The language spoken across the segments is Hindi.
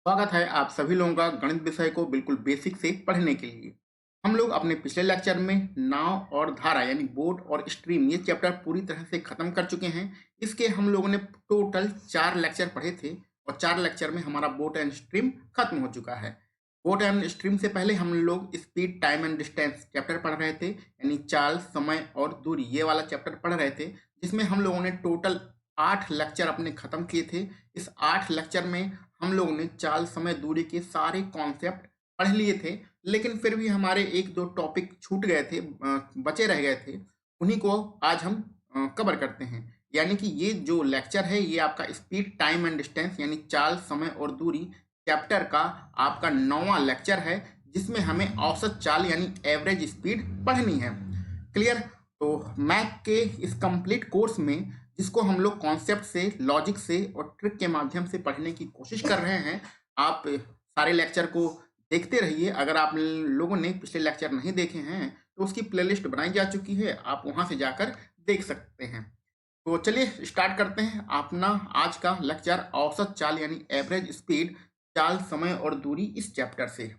स्वागत है आप सभी लोगों का गणित विषय को बिल्कुल बेसिक से पढ़ने के लिए। हम लोग अपने पिछले लेक्चर में नाव और धारा यानी बोट और स्ट्रीम ये चैप्टर पूरी तरह से खत्म कर चुके हैं। इसके हम लोगों ने टोटल 4 लेक्चर पढ़े थे और 4 लेक्चर में हमारा बोट एंड स्ट्रीम खत्म हो चुका है। बोट एंड स्ट्रीम से पहले हम लोग speed time and distance chapter पढ़ रहे थे, यानी चाल समय और दूरी ये वाला चैप्टर पढ़ रहे थे, जिसमें हम लोगों ने टोटल 8 लेक्चर अपने खत्म किए थे। इस 8 लेक्चर में हम लोगों ने चाल समय दूरी के सारे कॉन्सेप्ट पढ़ लिए थे, लेकिन फिर भी हमारे एक दो टॉपिक छूट गए थे, बचे रह गए थे। उन्हीं को आज हम कवर करते हैं। यानी कि ये जो लेक्चर है ये आपका स्पीड टाइम एंड डिस्टेंस यानी चाल समय और दूरी चैप्टर का आपका 9वां लेक्चर है, जिसमें हमें औसत चाल यानी एवरेज स्पीड पढ़नी है। क्लियर? तो मैथ के इस कंप्लीट कोर्स में जिसको हम लोग कॉन्सेप्ट से, लॉजिक से और ट्रिक के माध्यम से पढ़ने की कोशिश कर रहे हैं, आप सारे लेक्चर को देखते रहिए। अगर आप लोगों ने पिछले लेक्चर नहीं देखे हैं तो उसकी प्लेलिस्ट बनाई जा चुकी है, आप वहां से जाकर देख सकते हैं। तो चलिए स्टार्ट करते हैं अपना आज का लेक्चर औसत चाल यानी एवरेज स्पीड, चाल समय और दूरी इस चैप्टर से।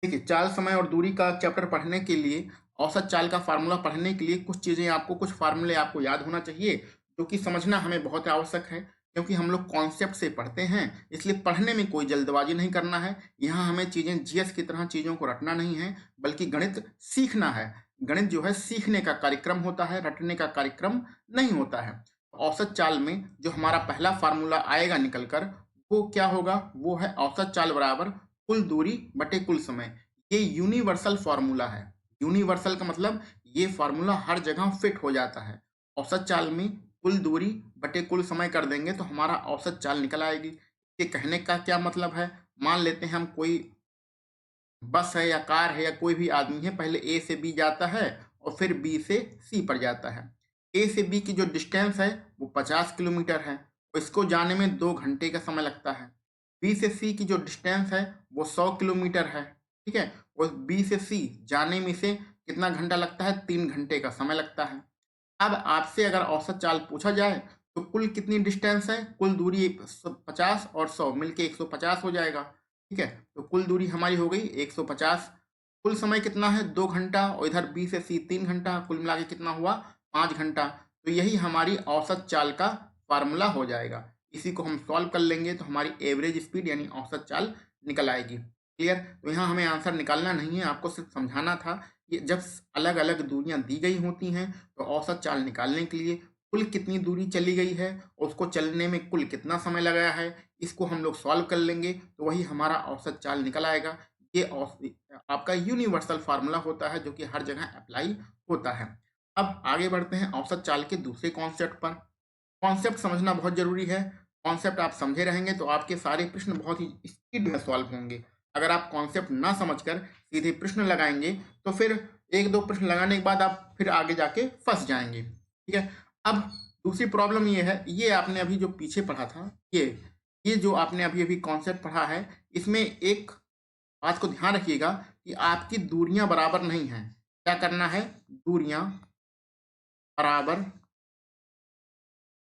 देखिए, चाल समय और दूरी का चैप्टर पढ़ने के लिए, औसत चाल का फार्मूला पढ़ने के लिए कुछ फार्मूले आपको याद होना चाहिए, जो कि समझना हमें बहुत आवश्यक है। क्योंकि हम लोग कॉन्सेप्ट से पढ़ते हैं, इसलिए पढ़ने में कोई जल्दबाजी नहीं करना है। यहाँ हमें चीज़ें जीएस की तरह चीज़ों को रटना नहीं है, बल्कि गणित सीखना है। गणित जो है सीखने का कार्यक्रम होता है, रटने का कार्यक्रम नहीं होता है। औसत चाल में जो हमारा पहला फार्मूला आएगा निकल कर, वो क्या होगा? वो है औसत चाल बराबर कुल दूरी बटे कुल समय। ये यूनिवर्सल फार्मूला है। यूनिवर्सल का मतलब ये फार्मूला हर जगह फिट हो जाता है। औसत चाल में कुल दूरी बटे कुल समय कर देंगे तो हमारा औसत चाल निकल आएगी। ये कहने का क्या मतलब है? मान लेते हैं हम कोई बस है या कार है या कोई भी आदमी है, पहले ए से बी जाता है और फिर बी से सी पर जाता है। ए से बी की जो डिस्टेंस है वो 50 किलोमीटर है और इसको जाने में 2 घंटे का समय लगता है। बी से सी की जो डिस्टेंस है वो 100 किलोमीटर है। ठीक है, और बी से सी जाने में से कितना घंटा लगता है? 3 घंटे का समय लगता है। अब आपसे अगर औसत चाल पूछा जाए तो कुल कितनी डिस्टेंस है? कुल दूरी 50 और 100 मिलके 150 हो जाएगा। ठीक है, तो कुल दूरी हमारी हो गई 150। कुल समय कितना है? 2 घंटा, और इधर बी से सी 3 घंटा, कुल मिला के कितना हुआ? 5 घंटा। तो यही हमारी औसत चाल का फार्मूला हो जाएगा। इसी को हम सॉल्व कर लेंगे तो हमारी एवरेज स्पीड यानी औसत चाल निकल आएगी। क्लियर? तो यहाँ हमें आंसर निकालना नहीं है, आपको सिर्फ समझाना था कि जब अलग अलग दूरियां दी गई होती हैं तो औसत चाल निकालने के लिए कुल कितनी दूरी चली गई है और उसको चलने में कुल कितना समय लगाया है, इसको हम लोग सॉल्व कर लेंगे तो वही हमारा औसत चाल निकल आएगा। ये आपका यूनिवर्सल फार्मूला होता है जो कि हर जगह अप्लाई होता है। अब आगे बढ़ते हैं औसत चाल के दूसरे कॉन्सेप्ट पर। कॉन्सेप्ट समझना बहुत जरूरी है। कॉन्सेप्ट आप समझे रहेंगे तो आपके सारे प्रश्न बहुत ही स्पीड में सॉल्व होंगे। अगर आप कॉन्सेप्ट ना समझकर सीधे प्रश्न लगाएंगे तो फिर एक दो प्रश्न लगाने के बाद आप फिर आगे जाके फंस जाएंगे। ठीक है, अब दूसरी प्रॉब्लम ये है, ये आपने अभी जो पीछे पढ़ा था, ये जो आपने अभी अभी कॉन्सेप्ट पढ़ा है, इसमें एक बात को ध्यान रखिएगा कि आपकी दूरियां बराबर नहीं हैं। क्या करना है? दूरियां बराबर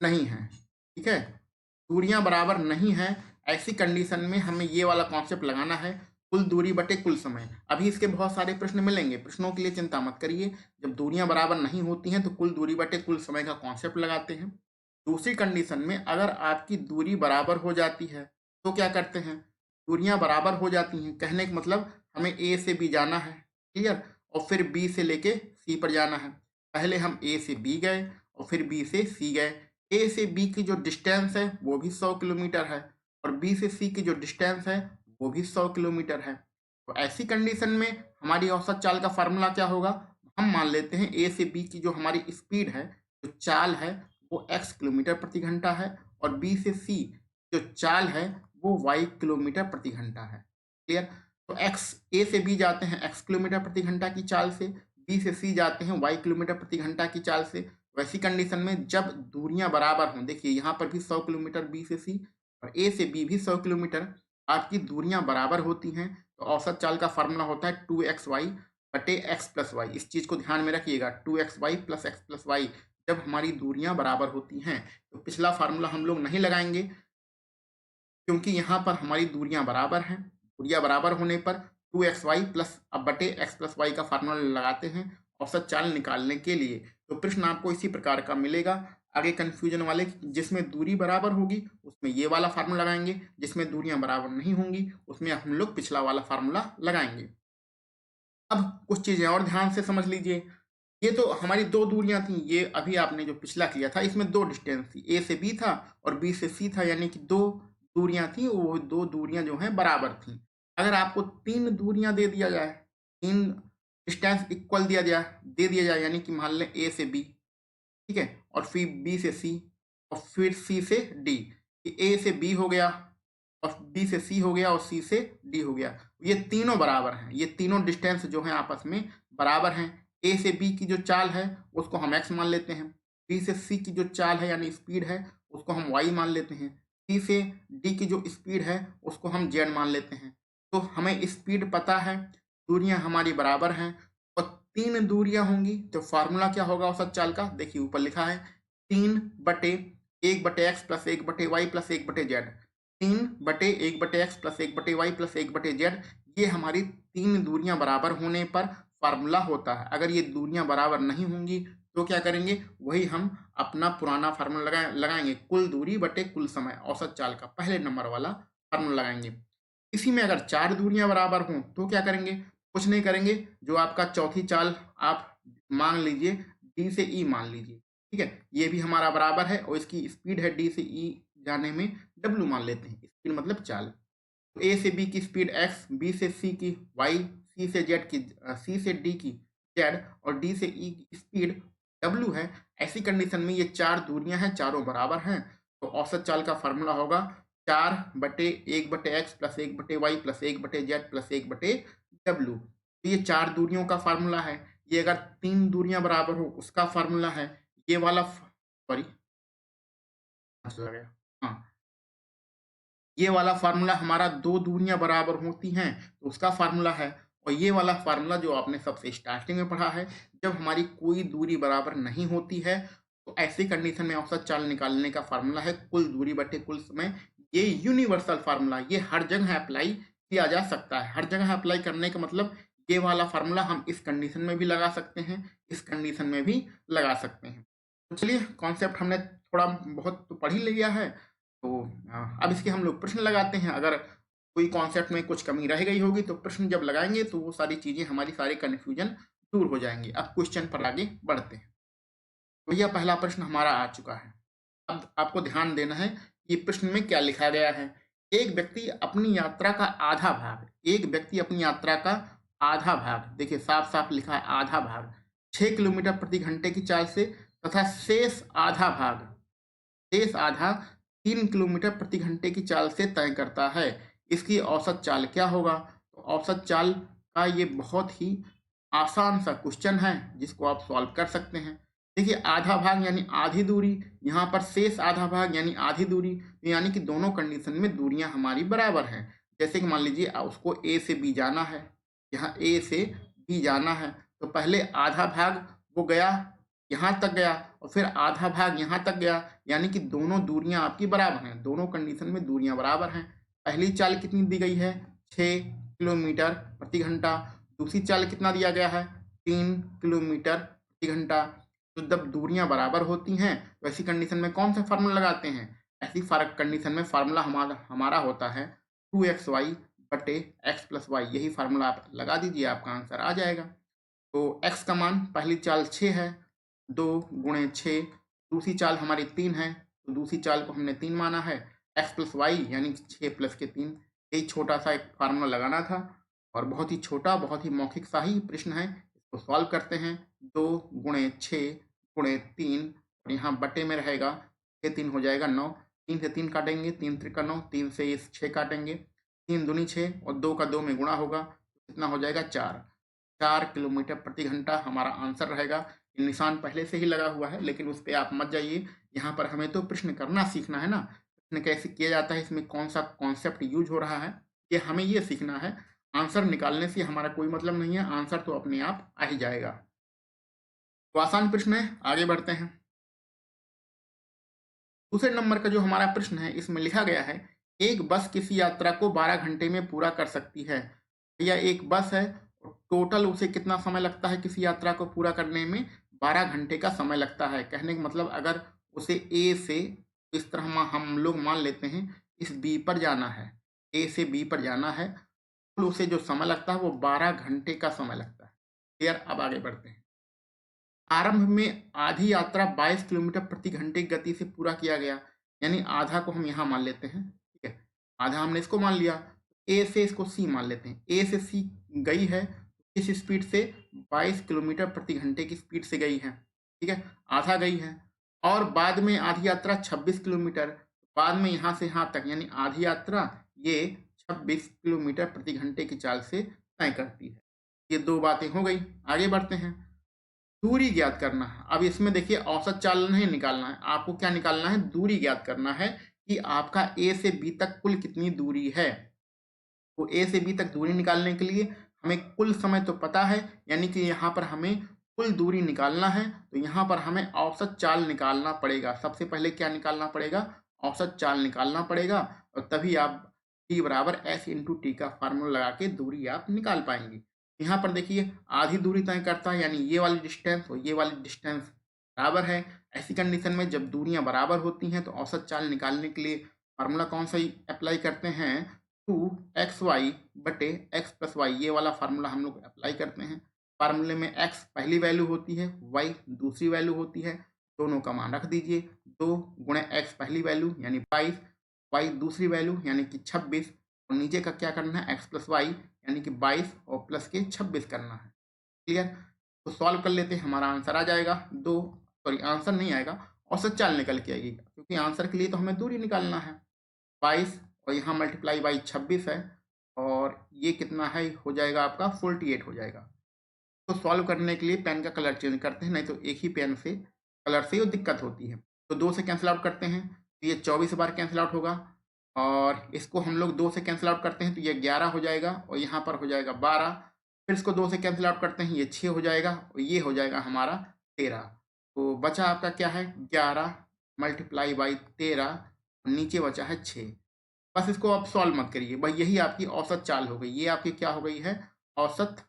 नहीं है। ठीक है, दूरियां बराबर नहीं है। ऐसी कंडीशन में हमें ये वाला कॉन्सेप्ट लगाना है, कुल दूरी बटे कुल समय। अभी इसके बहुत सारे प्रश्न मिलेंगे, प्रश्नों के लिए चिंता मत करिए। जब दूरियां बराबर नहीं होती हैं तो कुल दूरी बटे कुल समय का कॉन्सेप्ट लगाते हैं। दूसरी कंडीशन में अगर आपकी दूरी बराबर हो जाती है तो क्या करते हैं? दूरियां बराबर हो जाती हैं कहने का मतलब हमें ए से बी जाना है। क्लियर? और फिर बी से लेके सी पर जाना है। पहले हम ए से बी गए और फिर बी से सी गए। ए से बी की जो डिस्टेंस है वो भी 100 किलोमीटर है और बी से सी की जो डिस्टेंस है वो भी 100 किलोमीटर है। तो ऐसी कंडीशन में हमारी औसत चाल का फार्मूला क्या होगा? हम मान लेते हैं ए से बी की जो हमारी स्पीड है, जो चाल है, वो x किलोमीटर प्रति घंटा है और बी से सी जो चाल है वो y किलोमीटर प्रति घंटा है। क्लियर? तो x, ए से बी जाते हैं x किलोमीटर प्रति घंटा की चाल से, बी से सी जाते हैं y किलोमीटर प्रति घंटा की चाल से। वैसी कंडीशन में जब दूरियां बराबर हों, देखिए यहाँ पर भी 100 किलोमीटर बी से सी और ए से बी भी 100 किलोमीटर, आपकी दूरियां बराबर होती हैं तो औसत चाल का फार्मूला होता है 2xy बटे x प्लस वाई। इस चीज को ध्यान में रखिएगा, 2xy plus x plus Y. जब हमारी दूरियां बराबर होती हैं तो पिछला फार्मूला हम लोग नहीं लगाएंगे, क्योंकि यहाँ पर हमारी दूरियां बराबर हैं। दूरियां बराबर होने पर 2xy प्लस अब बटे x प्लस वाई का फार्मूला लगाते हैं औसत चाल निकालने के लिए। तो प्रश्न आपको इसी प्रकार का मिलेगा। आगे कंफ्यूजन वाले जिसमें दूरी बराबर होगी उसमें ये वाला फार्मूला लगाएंगे, जिसमें दूरियां बराबर नहीं होंगी उसमें हम लोग पिछला वाला फार्मूला लगाएंगे। अब कुछ चीजें और ध्यान से समझ लीजिए। ये तो हमारी दो दूरियां थी, ये अभी आपने जो पिछला किया था इसमें दो डिस्टेंस थी, ए से बी था और बी से सी था, यानी कि दो दूरियां थी, वो दो दूरियां जो हैं बराबर थी। अगर आपको तीन दूरियां दे दिया जाए, तीन डिस्टेंस इक्वल दे दिया जाए, यानी कि मान लें ए से बी, ठीक है, और फिर बी से सी और फिर सी से डी, ए से बी हो गया और बी से सी हो गया और सी से डी हो गया। ये तीनों बराबर हैं, ये तीनों डिस्टेंस जो हैं आपस में बराबर हैं। ए से बी की जो चाल है उसको हम एक्स मान लेते हैं, बी से सी की जो चाल है यानी स्पीड है उसको हम वाई मान लेते हैं, सी से डी की जो स्पीड है उसको हम जेड मान लेते हैं। तो हमें स्पीड पता है, दूरियां हमारी बराबर हैं और तीन दूरियां होंगी तो फार्मूला क्या होगा औसत चाल का, देखिए ऊपर लिखा है 3/1/x plus 1/y plus 1/z। 3/1/x plus 1/y plus 1/z, ये हमारी तीन दूरियां बराबर होने पर फार्मूला होता है। अगर ये दूरियां बराबर नहीं होंगी तो क्या करेंगे, वही हम अपना पुराना फार्मूला लगाएंगे, कुल दूरी बटे कुल समय, औसत चाल का पहले नंबर वाला फार्मूला लगाएंगे। इसी में अगर चार दूरियां बराबर हों तो क्या करेंगे, कुछ नहीं करेंगे, जो आपका चौथी चाल आप मान लीजिए डी से ई मान लीजिए, ठीक है, ये भी हमारा बराबर है और इसकी स्पीड है डी से ई जाने में डब्ल्यू मान लेते हैं, स्पीड मतलब चाल। तो ए से बी की स्पीड एक्स, बी से सी की वाई, सी से जेड की सी से डी की जेड और डी से ई की स्पीड डब्ल्यू है। ऐसी कंडीशन में ये चार दूरियां हैं, चारों बराबर हैं, तो औसत चाल का फार्मूला होगा 4/1/x plus 1/y plus 1/z plus 1/w। तो ये चार दूरियों का फार्मूला है। ये अगर तीन दूरियां बराबर हो उसका फार्मूला है। ये वाला सॉरी चला गया, हाँ, ये वाला फार्मूला हमारा दो दूरियां बराबर होती हैं तो उसका फार्मूला है। और ये वाला फार्मूला जो आपने सबसे स्टार्टिंग में पढ़ा है, जब हमारी कोई दूरी बराबर नहीं होती है तो ऐसी कंडीशन में औसत चाल निकालने का फार्मूला है कुल दूरी बटे कुल समय। ये यूनिवर्सल फार्मूला, ये हर जगह अप्लाई किया जा सकता है। हर जगह अप्लाई करने का मतलब ये वाला फार्मूला हम इस कंडीशन में भी लगा सकते हैं, इस कंडीशन में भी लगा सकते हैं। तो चलिए, कॉन्सेप्ट हमने थोड़ा बहुत तो पढ़ ही लिया है, तो अब इसके हम लोग प्रश्न लगाते हैं। अगर कोई कॉन्सेप्ट में कुछ कमी रह गई होगी तो प्रश्न जब लगाएंगे तो वो सारी चीजें, हमारी सारी कन्फ्यूजन दूर हो जाएंगी। अब क्वेश्चन पर आगे बढ़ते हैं। भैया पहला प्रश्न हमारा आ चुका है। अब आपको ध्यान देना है कि प्रश्न में क्या लिखा गया है। एक व्यक्ति अपनी यात्रा का आधा भाग, एक व्यक्ति अपनी यात्रा का आधा भाग, देखिए साफ साफ लिखा है आधा भाग, 6 किलोमीटर प्रति घंटे की चाल से तथा शेष आधा 3 किलोमीटर प्रति घंटे की चाल से तय करता है। इसकी औसत चाल क्या होगा। तो औसत चाल का ये बहुत ही आसान सा क्वेश्चन है जिसको आप सॉल्व कर सकते हैं। देखिए आधा भाग यानी आधी दूरी, यहाँ पर शेष आधा भाग यानी आधी दूरी, यानी कि दोनों कंडीशन में दूरियां हमारी बराबर हैं। जैसे कि मान लीजिए उसको ए से बी जाना है, यहाँ ए से बी जाना है, तो पहले आधा भाग वो गया, यहाँ तक गया और फिर आधा भाग यहाँ तक गया, यानी कि दोनों दूरियां आपकी बराबर हैं, दोनों कंडीशन में दूरियां बराबर हैं। पहली चाल कितनी दी गई है, 6 किलोमीटर प्रति घंटा, दूसरी चाल कितना दिया गया है, 3 किलोमीटर प्रति घंटा। तो जब दूरियां बराबर होती हैं तो ऐसी कंडीशन में कौन सा फार्मूला लगाते हैं, ऐसी कंडीशन में फार्मूला हमारा होता है 2xy बटे एक्स प्लस वाई। यही फार्मूला आप लगा दीजिए, आपका आंसर आ जाएगा। तो x का मान पहली चाल 6 है, 2 गुणे 6, दूसरी चाल हमारी 3 है तो दूसरी चाल को हमने 3 माना है, x प्लस वाई यानी 6 प्लस के 3। यही छोटा सा एक फार्मूला लगाना था और बहुत ही छोटा, बहुत ही मौखिक सा ही प्रश्न है। इसको सॉल्व करते हैं, 2 गुणे 6 गुणे 3 और यहाँ बटे में रहेगा 6 3 हो जाएगा 9, 3 से 3 काटेंगे, 3 त्रिका 9, 3 से इस 6 काटेंगे, 3 दूनी 6 और 2 का 2 में गुणा होगा, कितना हो जाएगा 4 किलोमीटर प्रति घंटा हमारा आंसर रहेगा। निशान पहले से ही लगा हुआ है लेकिन उस पर आप मत जाइए, यहाँ पर हमें तो प्रश्न करना सीखना है ना, प्रश्न कैसे किया जाता है, इसमें कौन सा कॉन्सेप्ट यूज हो रहा है, ये हमें ये सीखना है। आंसर निकालने से हमारा कोई मतलब नहीं है, आंसर तो अपने आप आ ही जाएगा। तो आसान प्रश्न है, आगे बढ़ते हैं। दूसरे नंबर का जो हमारा प्रश्न है इसमें लिखा गया है एक बस किसी यात्रा को 12 घंटे में पूरा कर सकती है। भैया एक बस है और टोटल उसे कितना समय लगता है किसी यात्रा को पूरा करने में? 12 घंटे का समय लगता है। कहने का मतलब अगर उसे ए से इस तरह हम लोग मान लेते हैं इस बी पर जाना है, ए से बी पर जाना है, तो उसे जो समय लगता है वो 12 घंटे का समय लगता है। क्लियर? अब आगे बढ़ते हैं। आरंभ में आधी यात्रा 22 किलोमीटर प्रति घंटे की गति से पूरा किया गया, यानी आधा को हम यहाँ मान लेते हैं, ठीक है? आधा हमने इसको मान लिया, ए से इसको सी मान लेते हैं। ए से सी गई है किस स्पीड से? 22 किलोमीटर प्रति घंटे की स्पीड से गई है, ठीक है? आधा गई है। और बाद में आधी यात्रा 26 किलोमीटर, बाद में यहाँ से यहाँ तक यानी आधी यात्रा ये 26 किलोमीटर प्रति घंटे की चाल से तय करती है। ये दो बातें हो गई। आगे बढ़ते हैं। दूरी ज्ञात करना है। अब इसमें देखिए औसत चाल नहीं निकालना है, आपको क्या निकालना है? दूरी ज्ञात करना है कि आपका ए से बी तक कुल कितनी दूरी है। तो ए से बी तक दूरी निकालने के लिए हमें कुल समय तो पता है, यानी कि यहाँ पर हमें कुल दूरी निकालना है, तो यहाँ पर हमें औसत चाल निकालना पड़ेगा। सबसे पहले क्या निकालना पड़ेगा? औसत चाल निकालना पड़ेगा, और तभी आप टी बराबर एस इंटू टी का फार्मूला लगा के दूरी आप निकाल पाएंगे। यहाँ पर देखिए आधी दूरी तय करता है, यानी ये वाली डिस्टेंस और ये वाली डिस्टेंस बराबर है। ऐसी कंडीशन में जब दूरियां बराबर होती हैं तो औसत चाल निकालने के लिए फार्मूला कौन सा अप्लाई करते हैं? 2xy बटे x प्लस वाई, ये वाला फार्मूला हम लोग अप्लाई करते हैं। फार्मूले में x पहली वैल्यू होती है, y दूसरी वैल्यू होती है, दोनों का मान रख दीजिए। 2 गुणे x पहली वैल्यू यानी 22, y दूसरी वैल्यू यानी कि 26, और नीचे का क्या करना है? x प्लस वाई यानी कि 22 और प्लस के 26 करना है। क्लियर? तो सॉल्व कर लेते हैं, हमारा आंसर आ जाएगा आंसर नहीं आएगा, औसत चाल निकल के आएगी, क्योंकि आंसर के लिए तो हमें दूरी निकालना है। 22 और यहाँ मल्टीप्लाई बाई 26 है, और ये कितना है? हो जाएगा आपका 48 हो जाएगा। तो सॉल्व करने के लिए पेन का कलर चेंज करते हैं, नहीं तो एक ही पेन से कलर से वो दिक्कत होती है। तो 2 से कैंसिल आउट करते हैं तो ये 24 बार कैंसिल आउट होगा, और इसको हम लोग 2 से कैंसिल आउट करते हैं तो ये 11 हो जाएगा, और यहाँ पर हो जाएगा 12। फिर इसको 2 से कैंसिल आउट करते हैं, ये 6 हो जाएगा, और ये हो जाएगा हमारा 13। तो बचा आपका क्या है? 11 मल्टीप्लाई बाई 13, नीचे बचा है 6। बस इसको आप सॉल्व मत करिए भाई, यही आपकी औसत चाल हो गई। ये आपकी क्या हो गई है? औसत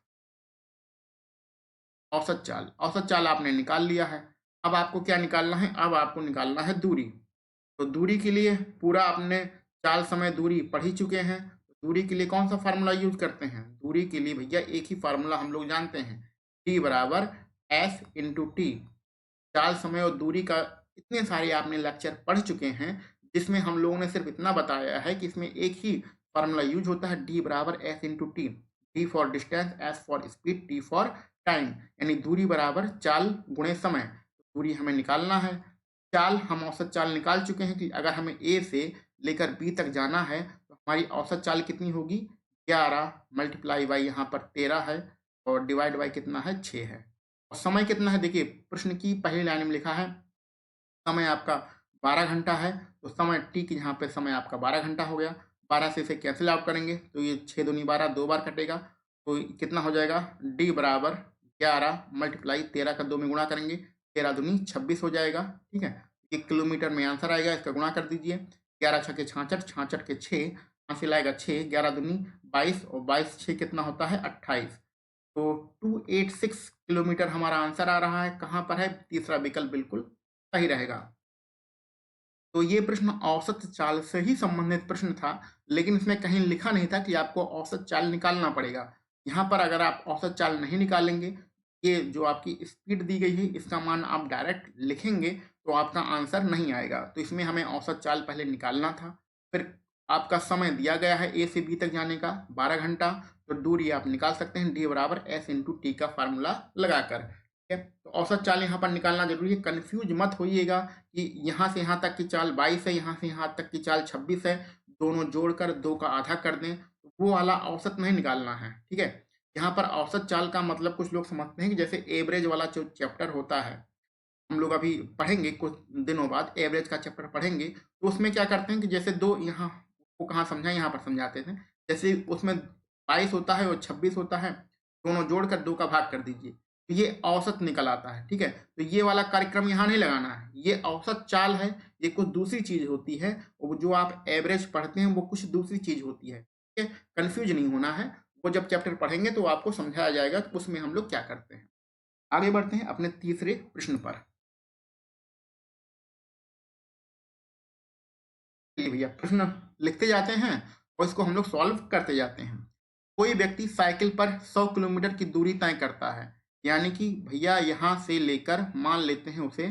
औसत चाल। औसत चाल आपने निकाल लिया है। अब आपको क्या निकालना है? अब आपको निकालना है दूरी। तो दूरी के लिए पूरा आपने चाल समय दूरी पढ़ ही चुके हैं। दूरी के लिए कौन सा फार्मूला यूज करते हैं? दूरी के लिए भैया एक ही फार्मूला हम लोग जानते हैं, टी बराबर एस इंटू टी। चाल समय और दूरी का इतने सारे आपने लेक्चर पढ़ चुके हैं, जिसमें हम लोगों ने सिर्फ इतना बताया है कि इसमें एक ही फार्मूला यूज होता है, डी बराबर S into T. D for distance, S for speed, T for time, यानी दूरी बराबर चाल गुणे समय। दूरी हमें निकालना है। चाल हम औसत चाल निकाल चुके हैं कि अगर हमें ए से लेकर बी तक जाना है तो हमारी औसत चाल कितनी होगी? 11 मल्टीप्लाई बाई यहाँ पर 13 है, और डिवाइड बाई कितना है? 6 है। और समय कितना है? देखिए प्रश्न की पहली लाइन में लिखा है समय आपका 12 घंटा है, तो समय टी की यहाँ पे समय आपका 12 घंटा हो गया। 12 से इसे कैंसिल आउट करेंगे तो ये 6 दूनी 12, 2 बार कटेगा, तो कितना हो जाएगा? डी बराबर 11 मल्टीप्लाई 13 का 2 में गुणा करेंगे, 13 दूनी 26 हो जाएगा। ठीक है, 1 किलोमीटर में आंसर आएगा, इसका गुणा कर दीजिए। 11 छके 66, 66 के 6, हासिल आएगा 6, 11 दूनी 22, और 22 6 कितना होता है? 28। तो 286 किलोमीटर हमारा आंसर आ रहा है। कहाँ पर है? तीसरा विकल्प बिल्कुल सही रहेगा। तो ये प्रश्न औसत चाल से ही संबंधित प्रश्न था, लेकिन इसमें कहीं लिखा नहीं था कि आपको औसत चाल निकालना पड़ेगा। यहाँ पर अगर आप औसत चाल नहीं निकालेंगे, ये जो आपकी स्पीड दी गई है इसका मान आप डायरेक्ट लिखेंगे तो आपका आंसर नहीं आएगा। तो इसमें हमें औसत चाल पहले निकालना था। फिर आपका समय दिया गया है ए से बी तक जाने का 12 घंटा, तो दूरी आप निकाल सकते हैं डी बराबर एस इंटू टी का फार्मूला लगाकर। ठीक है, तो औसत चाल यहाँ पर निकालना जरूरी है। कंफ्यूज मत होइएगा कि यहाँ से यहाँ तक की चाल 22 है, यहाँ से यहाँ तक की चाल 26 है, दोनों जोड़कर 2 का आधा कर दें, तो वो वाला औसत नहीं निकालना है। ठीक है, यहाँ पर औसत चाल का मतलब कुछ लोग समझते हैं कि जैसे एवरेज वाला जो चैप्टर होता है, हम लोग अभी पढ़ेंगे कुछ दिनों बाद एवरेज का चैप्टर पढ़ेंगे, तो उसमें क्या करते हैं कि जैसे दो यहाँ को कहाँ समझाएं, यहाँ पर समझाते थे। जैसे उसमें 22 होता है और 26 होता है, दोनों जोड़कर 2 का भाग कर दीजिए। तो ये औसत निकल आता है। ठीक है, तो ये वाला कार्यक्रम यहाँ नहीं लगाना है, ये औसत चाल है, ये कुछ दूसरी चीज होती है, और जो आप एवरेज पढ़ते हैं वो कुछ दूसरी चीज होती है। ठीक है, कंफ्यूज नहीं होना है, वो जब चैप्टर पढ़ेंगे तो आपको समझाया जाएगा कि उसमें हम लोग क्या करते हैं। आगे बढ़ते हैं अपने तीसरे प्रश्न पर। चलिए भैया, प्रश्न लिखते जाते हैं और इसको हम लोग सॉल्व करते जाते हैं। कोई व्यक्ति साइकिल पर 100 किलोमीटर की दूरी तय करता है, यानी कि भैया यहाँ से लेकर मान लेते हैं उसे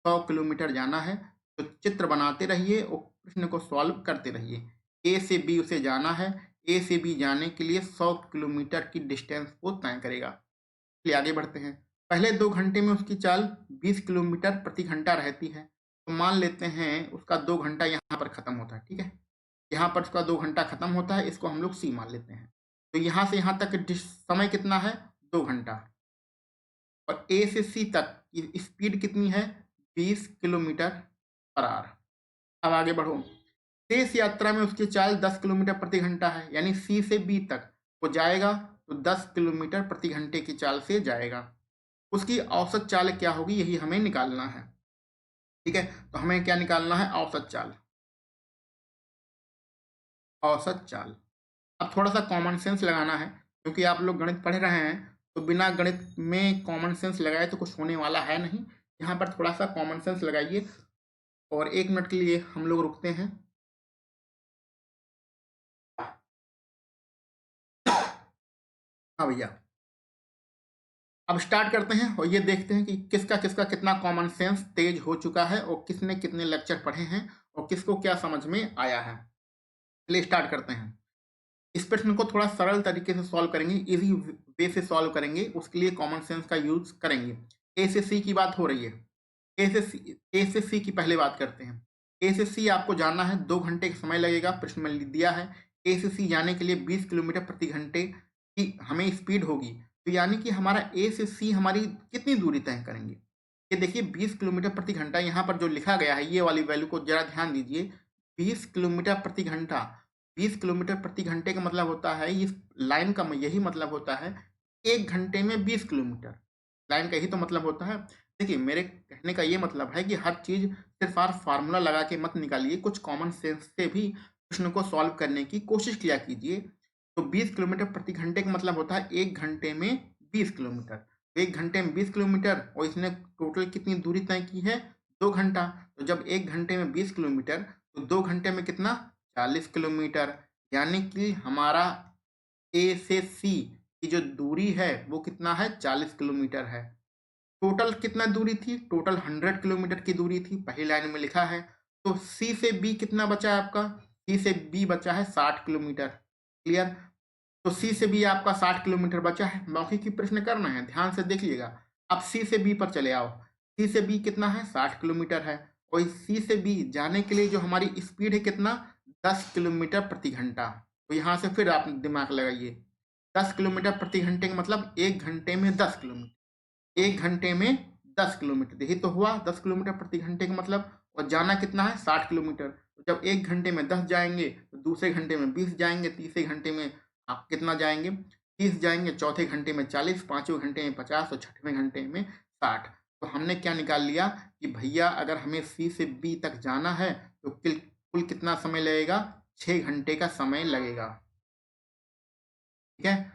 100 किलोमीटर जाना है। तो चित्र बनाते रहिए और प्रश्न को सॉल्व करते रहिए। ए से बी उसे जाना है, ए से बी जाने के लिए 100 किलोमीटर की डिस्टेंस को तय करेगा। चलिए आगे बढ़ते हैं। पहले 2 घंटे में उसकी चाल 20 किलोमीटर प्रति घंटा रहती है। तो मान लेते हैं उसका 2 घंटा यहाँ पर खत्म होता है। ठीक है, यहाँ पर उसका 2 घंटा खत्म होता है, इसको हम लोग सी मान लेते हैं। तो यहाँ से यहाँ तक समय कितना है, 2 घंटा। और ए से सी तक की स्पीड कितनी है, 20 किलोमीटर पर आवर। अब आगे बढ़ो। शेष यात्रा में उसकी चाल 10 किलोमीटर प्रति घंटा है, यानी सी से बी तक वो जाएगा तो 10 किलोमीटर प्रति घंटे की चाल से जाएगा। उसकी औसत चाल क्या होगी, यही हमें निकालना है। ठीक है, तो हमें क्या निकालना है, औसत चाल। औसत चाल। अब थोड़ा सा कॉमन सेंस लगाना है, क्योंकि आप लोग गणित पढ़ रहे हैं, तो बिना गणित में कॉमन सेंस लगाए तो कुछ होने वाला है नहीं। यहाँ पर थोड़ा सा कॉमन सेंस लगाइए और 1 मिनट के लिए हम लोग रुकते हैं। हाँ भैया, अब स्टार्ट करते हैं और ये देखते हैं कि किसका किसका कितना कॉमन सेंस तेज हो चुका है और किसने कितने लेक्चर पढ़े हैं और किसको क्या समझ में आया है। चलिए स्टार्ट करते हैं। इस प्रश्न को थोड़ा सरल तरीके से सॉल्व करेंगे, इजी वे से सॉल्व करेंगे, उसके लिए कॉमन सेंस का यूज करेंगे। ए से सी की बात हो रही है। ए से सी की पहले बात करते हैं। ए से सी आपको जाना है, 2 घंटे का समय लगेगा, प्रश्न में लिख दिया है। ए से सी जाने के लिए 20 किलोमीटर प्रति घंटे की हमें स्पीड होगी। तो यानी कि हमारा ए से सी हमारी कितनी दूरी तय करेंगे, ये देखिए 20 किलोमीटर प्रति घंटा। यहाँ पर जो लिखा गया है ये वाली वैल्यू को जरा ध्यान दीजिए, 20 किलोमीटर प्रति घंटा। 20 किलोमीटर प्रति घंटे का मतलब होता है, इस लाइन का यही मतलब होता है 1 घंटे में 20 किलोमीटर। लाइन का यही तो मतलब होता है। देखिए मेरे कहने का ये मतलब है कि हर चीज सिर्फ आप फार्मूला लगा के मत निकालिए, कुछ कॉमन सेंस से भी प्रश्न को सॉल्व करने की कोशिश किया कीजिए। तो 20 किलोमीटर प्रति घंटे का मतलब होता है 1 घंटे में 20 किलोमीटर। तो 1 घंटे में 20 किलोमीटर और इसने टोटल कितनी दूरी तय की है, 2 घंटा। तो जब 1 घंटे में 20 किलोमीटर तो 2 घंटे में कितना, 40 किलोमीटर। यानी कि हमारा ए से सी की जो दूरी है वो कितना है, 40 किलोमीटर है। टोटल कितना दूरी थी, टोटल 100 किलोमीटर की दूरी थी, पहली लाइन में लिखा है। तो सी से बी कितना बचा है आपका, सी से बी बचा है 60 किलोमीटर। क्लियर, तो सी से बी आपका 60 किलोमीटर बचा है। मौखिक की प्रश्न करना है, ध्यान से देखिएगा। अब सी से बी पर चले आओ। सी से बी कितना है, 60 किलोमीटर है। और सी से बी जाने के लिए जो हमारी स्पीड है कितना, 10 किलोमीटर प्रति घंटा। तो यहाँ से फिर आप दिमाग लगाइए, 10 किलोमीटर प्रति घंटे का मतलब 1 घंटे में 10 किलोमीटर। 1 घंटे में 10 किलोमीटर, यही तो हुआ 10 किलोमीटर प्रति घंटे का मतलब। और जाना कितना है, 60 किलोमीटर। तो जब 1 घंटे में 10 जाएंगे तो दूसरे घंटे में 20 जाएंगे, तीसरे घंटे में आप कितना जाएंगे, 30 जाएंगे, चौथे घंटे में 40, पांचवें घंटे में 50 और छठवें घंटे में 60। तो हमने क्या निकाल लिया कि भैया अगर हमें सी से बी तक जाना है तो कुल कितना समय लगेगा, 6 घंटे का समय लगेगा। ठीक है,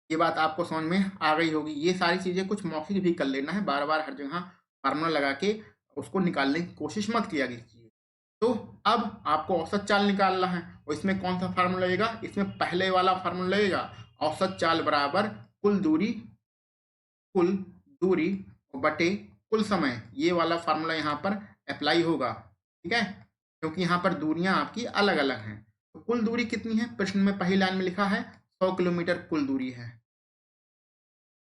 ये बात आपको समझ में आ गई होगी। ये सारी चीजें कुछ मौखिक भी कर लेना है, बार बार हर जगह फार्मूला लगा के उसको निकालने की कोशिश मत किया कीजिए। तो अब आपको औसत चाल निकालना है और इसमें कौन सा फार्मूला लगेगा, इसमें पहले वाला फार्मूला लगेगा, औसत चाल बराबर कुल दूरी बटे कुल समय। ये वाला फार्मूला यहाँ पर अप्लाई होगा। ठीक है, क्योंकि यहाँ पर दूरियां आपकी अलग अलग हैं। तो कुल दूरी कितनी है, प्रश्न में पहली लाइन में लिखा है 100 किलोमीटर कुल दूरी है।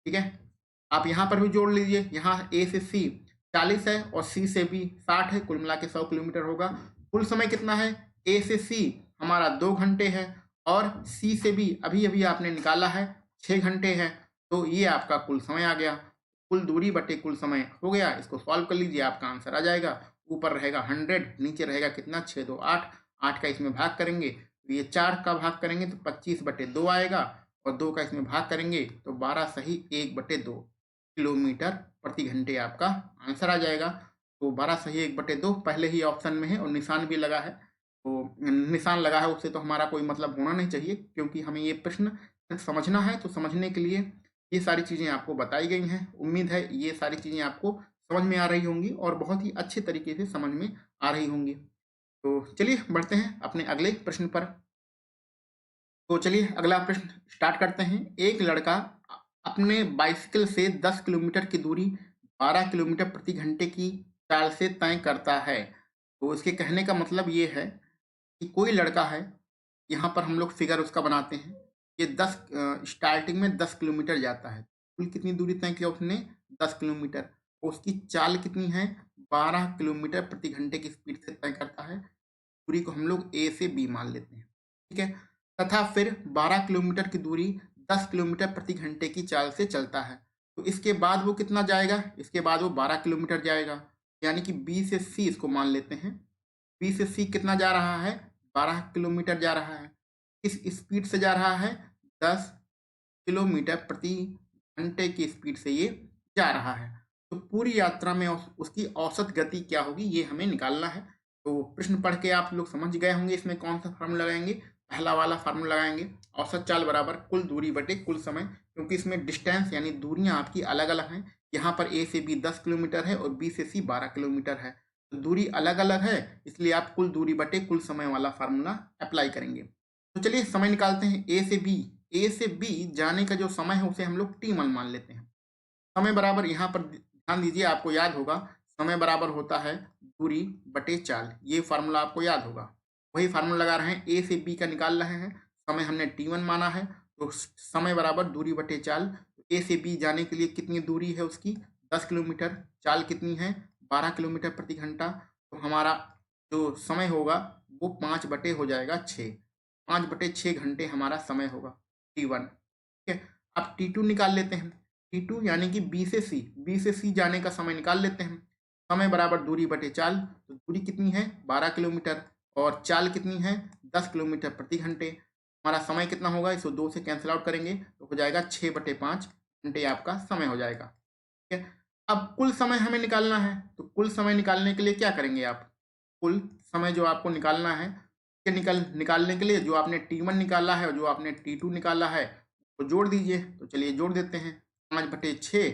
ठीक है, आप यहाँ पर भी जोड़ लीजिए, यहाँ ए से सी 40 है और सी से बी 60 है, कुल मिला के 100 किलोमीटर होगा। कुल समय कितना है, ए से सी हमारा 2 घंटे है और सी से बी अभी अभी आपने निकाला है 6 घंटे है। तो ये आपका कुल समय आ गया, कुल दूरी बटे कुल समय हो गया। इसको सॉल्व कर लीजिए, आपका आंसर आ जाएगा। ऊपर रहेगा 100, नीचे रहेगा कितना, 6 2 8, 8 का इसमें भाग करेंगे तो ये 4 का भाग करेंगे तो 25 बटे 2 आएगा और 2 का इसमें भाग करेंगे तो 12 सही 1 बटे 2। किलोमीटर प्रति घंटे आपका आंसर आ जाएगा। तो 12 सही 1/2 पहले ही ऑप्शन में है और निशान भी लगा है। तो निशान लगा है उससे तो हमारा कोई मतलब होना नहीं चाहिए, क्योंकि हमें ये प्रश्न सिर्फ समझना है। तो समझने के लिए ये सारी चीज़ें आपको बताई गई हैं। उम्मीद है ये सारी चीज़ें आपको समझ में आ रही होंगी और बहुत ही अच्छे तरीके से समझ में आ रही होंगी। तो चलिए बढ़ते हैं अपने अगले प्रश्न पर। तो चलिए अगला प्रश्न स्टार्ट करते हैं। एक लड़का अपने बाइसिकल से 10 किलोमीटर की दूरी 12 किलोमीटर प्रति घंटे की चाल से तय करता है। तो इसके कहने का मतलब ये है कि कोई लड़का है, यहाँ पर हम लोग फिगर उसका बनाते हैं। ये 10 स्टार्टिंग में 10 किलोमीटर जाता है। कुल कितनी दूरी तय किया उसने? 10 किलोमीटर। और उसकी चाल कितनी है? 12 किलोमीटर प्रति घंटे की स्पीड से तय करता है। दूरी को हम लोग ए से बी मान लेते हैं, ठीक है। तथा फिर 12 किलोमीटर की दूरी 10 किलोमीटर प्रति घंटे की चाल से चलता है। तो इसके बाद वो कितना जाएगा? इसके बाद वो 12 किलोमीटर जाएगा, यानी कि बी से सी इसको मान लेते हैं। बी से सी कितना जा रहा है? 12 किलोमीटर जा रहा है। किस स्पीड से जा रहा है? 10 किलोमीटर प्रति घंटे की स्पीड से ये जा रहा है। तो पूरी यात्रा में उसकी औसत गति क्या होगी, ये हमें निकालना है। तो प्रश्न पढ़ के आप लोग समझ गए होंगे इसमें कौन सा फार्मूला लगाएंगे। पहला वाला फार्मूला लगाएंगे, औसत चाल बराबर कुल दूरी बटे कुल समय। क्योंकि इसमें डिस्टेंस यानी दूरियां आपकी अलग अलग हैं। यहाँ पर ए से बी 10 किलोमीटर है और बी से सी 12 किलोमीटर है। तो दूरी अलग अलग है, इसलिए आप कुल दूरी बटे कुल समय वाला फार्मूला अप्लाई करेंगे। तो चलिए समय निकालते हैं। ए से बी जाने का जो समय है उसे हम लोग टी1 मान लेते हैं। समय बराबर, यहाँ पर ध्यान दीजिए, आपको याद होगा समय बराबर होता है दूरी बटे चाल। ये फार्मूला आपको याद होगा। वही फार्मूला लगा रहे हैं, ए से बी का निकाल रहे हैं। समय हमने टी1 माना है, तो समय बराबर दूरी बटे चाल। ए से बी जाने के लिए कितनी दूरी है उसकी? 10 किलोमीटर। चाल कितनी है? 12 किलोमीटर प्रति घंटा। तो हमारा जो समय होगा वो 5 बटे हो जाएगा 6। 5 बटे 6 घंटे हमारा समय होगा टी1, ठीक है। अब टी2 निकाल लेते हैं। टी2 यानी कि बी से सी जाने का समय निकाल लेते हैं। समय बराबर दूरी बटे चाल। तो दूरी कितनी है? 12 किलोमीटर। और चाल कितनी है? 10 किलोमीटर प्रति घंटे। हमारा समय कितना होगा? इसको 2 से कैंसिल आउट करेंगे तो हो जाएगा 6 बटे 5 घंटे आपका समय हो जाएगा, ठीक है। अब कुल समय हमें निकालना है। तो कुल समय निकालने के लिए क्या करेंगे आप? कुल समय जो आपको निकालना है, निकालने के लिए जो आपने टी1 निकाला है और जो आपने टी2 निकाला है तो जोड़ दीजिए। तो चलिए जोड़ देते हैं। 5 बटे 6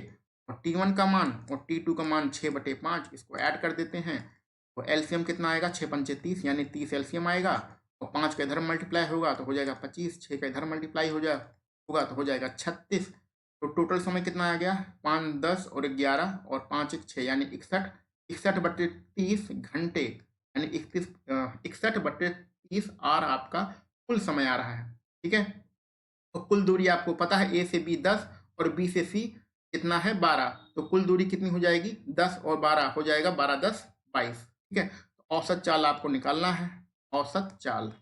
और टी1 का मान और टी2 का मान 6 बटे 5, इसको ऐड कर देते हैं। तो एलसीएम कितना आएगा? 6 पंचे 30, यानी 30 एलसीएम आएगा। और 5 का इधर मल्टीप्लाई होगा तो हो जाएगा 25, 6 का इधर मल्टीप्लाई होगा तो हो जाएगा 36। तो टोटल समय कितना आ गया? 5, 10 और 11 और 5 1 6 यानी 61। 61 बटे 30 घंटे, यानी 61 बटे 30 आर आपका कुल समय आ रहा है, ठीक है। तो कुल दूरी आपको पता है, ए से बी 10 और बी से सी कितना है? 12। तो कुल दूरी कितनी हो जाएगी? 10 और 12 हो जाएगा 12 10 22, ठीक है। तो औसत चाल आपको निकालना है। औसत चाल,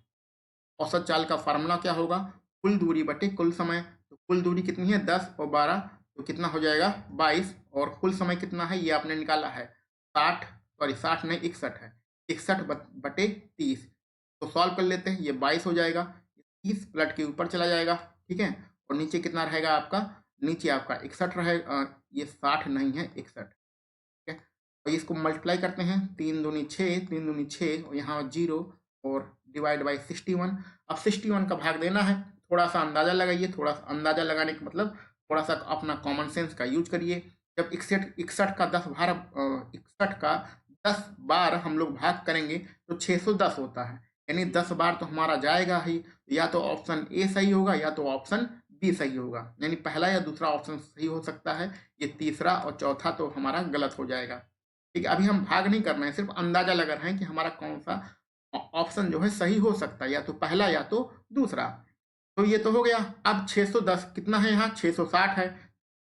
औसत चाल का फार्मूला क्या होगा? कुल दूरी बटे कुल समय। तो कुल दूरी कितनी है? 10 और 12, तो कितना हो जाएगा? 22। और कुल समय कितना है ये आपने निकाला है? 60 नहीं 61 है। 61 बटे 30। तो सॉल्व कर लेते हैं। ये 22 हो जाएगा, 30 पलट के ऊपर चला जाएगा, ठीक है। और नीचे कितना रहेगा आपका? नीचे आपका 61 रहेगा। ये 60 नहीं है 61, ठीक है। और इसको मल्टीप्लाई करते हैं। 3 दूनी 6, 3 दूनी 6 और यहाँ 0 और डिवाइड बाई 61। अब 61 का भाग देना है। थोड़ा सा अंदाजा लगाइए। थोड़ा सा अंदाजा लगाने का मतलब थोड़ा सा अपना कॉमन सेंस का यूज करिए। जब 61 का 10 बार हम लोग भाग करेंगे तो 610 होता है, यानी 10 बार तो हमारा जाएगा ही। या तो ऑप्शन ए सही होगा या तो ऑप्शन बी सही होगा, यानी पहला या दूसरा ऑप्शन सही हो सकता है। ये तीसरा और चौथा तो हमारा गलत हो जाएगा, ठीक है। अभी हम भाग नहीं कर रहे हैं, सिर्फ अंदाजा लगा रहे हैं कि हमारा कौन सा ऑप्शन जो है सही हो सकता है, या तो पहला या तो दूसरा। तो ये तो हो गया। अब 610 कितना है? यहाँ 660 है।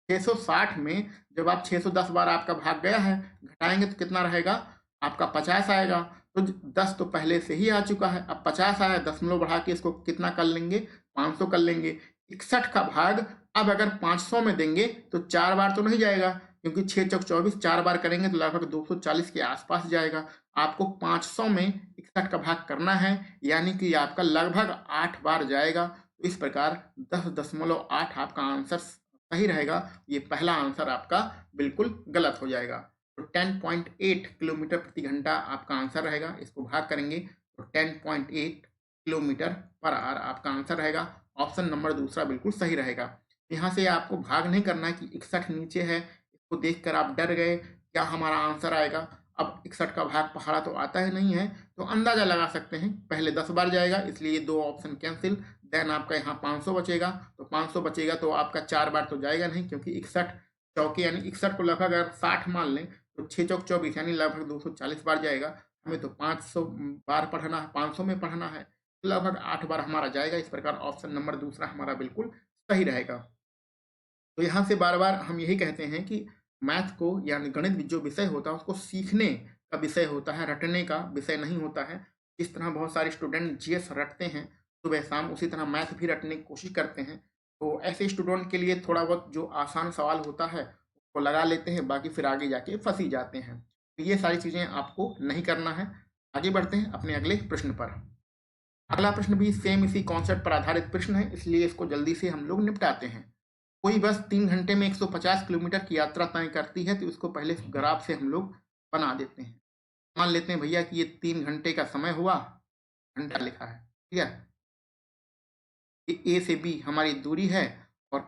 660 में जब आप 610 बार आपका भाग गया है, घटाएंगे तो कितना रहेगा? आपका 50 आएगा। तो 10 तो पहले से ही आ चुका है, अब 50 आया, दशमलव बढ़ा के इसको कितना कर लेंगे? 500 कर लेंगे। 61 का भाग अब अगर 500 में देंगे तो 4 बार तो नहीं जाएगा, क्योंकि 6 चौक 24, 4 बार करेंगे तो लगभग 240 के आसपास जाएगा। आपको 500 में 61 का भाग करना है, यानी कि आपका लगभग 8 बार जाएगा। तो इस प्रकार 10.8 आपका आंसर सही रहेगा, ये पहला आंसर आपका बिल्कुल गलत हो जाएगा। तो 10.8 किलोमीटर प्रति घंटा आपका आंसर रहेगा। इसको भाग करेंगे तो 10.8 किलोमीटर पर आवर आपका आंसर रहेगा। ऑप्शन नंबर दूसरा बिल्कुल सही रहेगा। यहाँ से आपको भाग नहीं करना है कि 61 नीचे है, इसको देखकर आप डर गए क्या हमारा आंसर आएगा। अब 61 का भाग पहाड़ा तो आता ही नहीं है, तो अंदाजा लगा सकते हैं पहले 10 बार जाएगा, इसलिए ये 2 ऑप्शन कैंसिल। देन आपका यहाँ 500 बचेगा, तो 500 बचेगा तो आपका 4 बार तो जाएगा नहीं, क्योंकि 61 चौके यानी 61 को लगभग अगर 60 मान लें तो 6 चौक 24 यानी लगभग 240 बार जाएगा। हमें तो 500 बार पढ़ना है, 500 में पढ़ना है, तो लगभग 8 बार हमारा जाएगा। इस प्रकार ऑप्शन नंबर दूसरा हमारा बिल्कुल सही रहेगा। तो यहाँ से बार बार हम यही कहते हैं कि मैथ को यानी गणित जो विषय होता है उसको सीखने का विषय होता है, रटने का विषय नहीं होता है। जिस तरह बहुत सारे स्टूडेंट जीएस रटते हैं सुबह शाम, उसी तरह मैथ भी रटने की कोशिश करते हैं। तो ऐसे स्टूडेंट के लिए थोड़ा बहुत जो आसान सवाल होता है उसको लगा लेते हैं, बाकी फिर आगे जाके फंस ही जाते हैं। तो ये सारी चीज़ें आपको नहीं करना है। आगे बढ़ते हैं अपने अगले प्रश्न पर। अगला प्रश्न भी सेम इसी कॉन्सेप्ट पर आधारित प्रश्न है, इसलिए इसको जल्दी से हम लोग निपटाते हैं। कोई बस 3 घंटे में 150 किलोमीटर की यात्रा तय करती है, तो इसको पहले ग्राफ से हम लोग बना देते हैं। मान लेते हैं भैया कि ये 3 घंटे का समय हुआ, घंटा लिखा है, ठीक है। ये ए से बी हमारी दूरी है और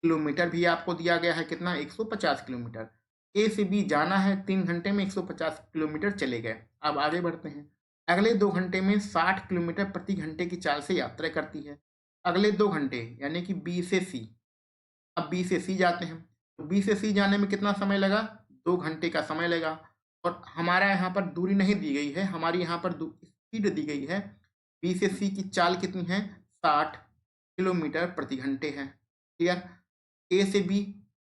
किलोमीटर भी आपको दिया गया है कितना, 150 किलोमीटर। ए से बी जाना है, 3 घंटे में 150 किलोमीटर चले गए। अब आगे बढ़ते हैं। अगले 2 घंटे में 60 किलोमीटर प्रति घंटे की चाल से यात्रा करती है। अगले 2 घंटे यानी कि बी से सी। अब बी से सी जाते हैं, तो बी से सी जाने में कितना समय लगा, 2 घंटे का समय लगा। और हमारा यहाँ पर दूरी नहीं दी गई है, हमारी यहाँ पर स्पीड दी गई है। बी से सी की चाल कितनी है, 60 किलोमीटर प्रति घंटे है। क्लियर। ए से बी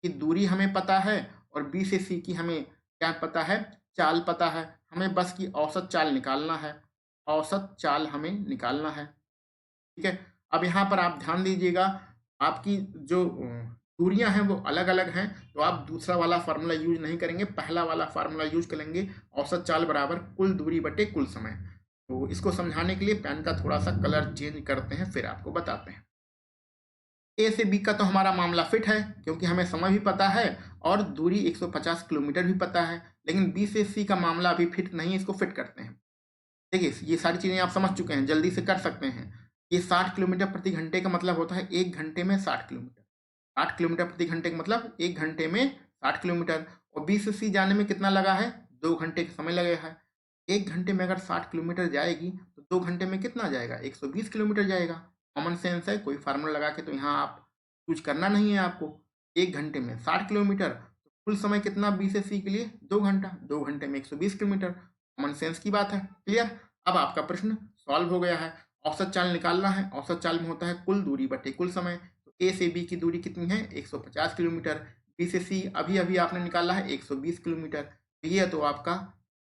की दूरी हमें पता है और बी से सी की हमें क्या पता है, चाल पता है। हमें बस की औसत चाल निकालना है, औसत चाल हमें निकालना है, ठीक है। अब यहाँ पर आप ध्यान दीजिएगा, आपकी जो दूरियां हैं वो अलग अलग हैं, तो आप दूसरा वाला फार्मूला यूज नहीं करेंगे, पहला वाला फार्मूला यूज करेंगे, औसत चाल बराबर कुल दूरी बटे कुल समय। तो इसको समझाने के लिए पेन का थोड़ा सा कलर चेंज करते हैं, फिर आपको बताते हैं। ए से बी का तो हमारा मामला फिट है, क्योंकि हमें समय भी पता है और दूरी 150 किलोमीटर भी पता है। लेकिन बी से सी का मामला अभी फिट नहीं है, इसको फिट करते हैं। देखिए ये सारी चीज़ें आप समझ चुके हैं, जल्दी से कर सकते हैं। ये 60 किलोमीटर प्रति घंटे का मतलब होता है 1 घंटे में 60 किलोमीटर। 60 किलोमीटर प्रति घंटे का मतलब 1 घंटे में 60 किलोमीटर। और बी से सी जाने में कितना लगा है, 2 घंटे का समय लगेगा है। 1 घंटे में अगर 60 किलोमीटर जाएगी तो 2 घंटे में कितना जाएगा, 120 किलोमीटर जाएगा। कॉमन सेंस है, कोई फार्मूला लगा के तो यहाँ आप यूज करना नहीं है आपको। 1 घंटे में 60 किलोमीटर, तो कुल समय कितना बी से सी के लिए, 2 घंटा। 2 घंटे में 120 किलोमीटर, कॉमन सेंस की बात है। क्लियर। अब आपका प्रश्न सॉल्व हो गया है। औसत चाल निकालना है, औसत चाल में होता है कुल दूरी बटे कुल समय। तो ए से बी की दूरी कितनी है, 150 किलोमीटर। बी से सी अभी अभी आपने निकाला है 120 किलोमीटर। तो ये तो आपका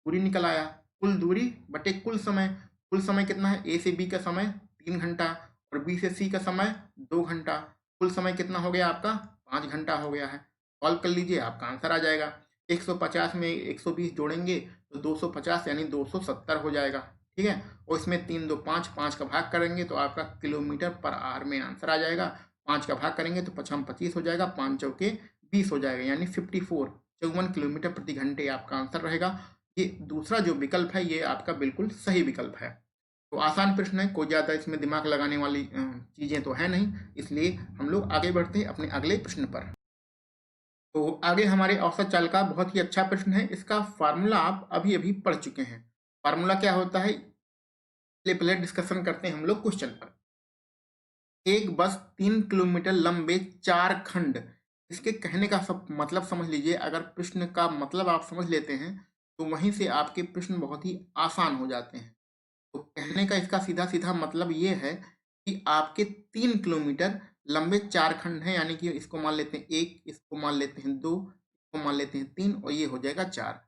दूरी निकल आया, कुल दूरी बटे कुल समय। कुल समय कितना है, ए से बी का समय 3 घंटा और बी से सी का समय 2 घंटा। कुल समय कितना हो गया आपका, 5 घंटा हो गया है। सॉल्व कर लीजिए, आपका आंसर आ जाएगा। 150 में 120 जोड़ेंगे तो 250 यानी 270 हो जाएगा, ठीक है। और इसमें 3 2 5, 5 का भाग करेंगे तो आपका किलोमीटर पर आवर में आंसर आ जाएगा। 5 का भाग करेंगे तो 55 25 हो जाएगा, 5 चौके 20 हो जाएगा, यानी 54 किलोमीटर प्रति घंटे आपका आंसर रहेगा। ये दूसरा जो विकल्प है ये आपका बिल्कुल सही विकल्प है। तो आसान प्रश्न है, कोई ज़्यादा इसमें दिमाग लगाने वाली चीज़ें तो है नहीं, इसलिए हम लोग आगे बढ़ते हैं अपने अगले प्रश्न पर। तो आगे हमारे औसत चाल का बहुत ही अच्छा प्रश्न है, इसका फार्मूला आप अभी अभी पढ़ चुके हैं। फार्मूला क्या होता है, पहले डिस्कशन करते हैं हम लोग क्वेश्चन पर। एक बस 3 किलोमीटर लंबे 4 खंड, इसके कहने का सब मतलब समझ लीजिए। अगर प्रश्न का मतलब आप समझ लेते हैं तो वहीं से आपके प्रश्न बहुत ही आसान हो जाते हैं। तो कहने का इसका सीधा सीधा मतलब ये है कि आपके 3 किलोमीटर लंबे 4 खंड हैं, यानी कि इसको मान लेते हैं 1, इसको मान लेते हैं 2, इसको मान लेते हैं 3 और ये हो जाएगा 4।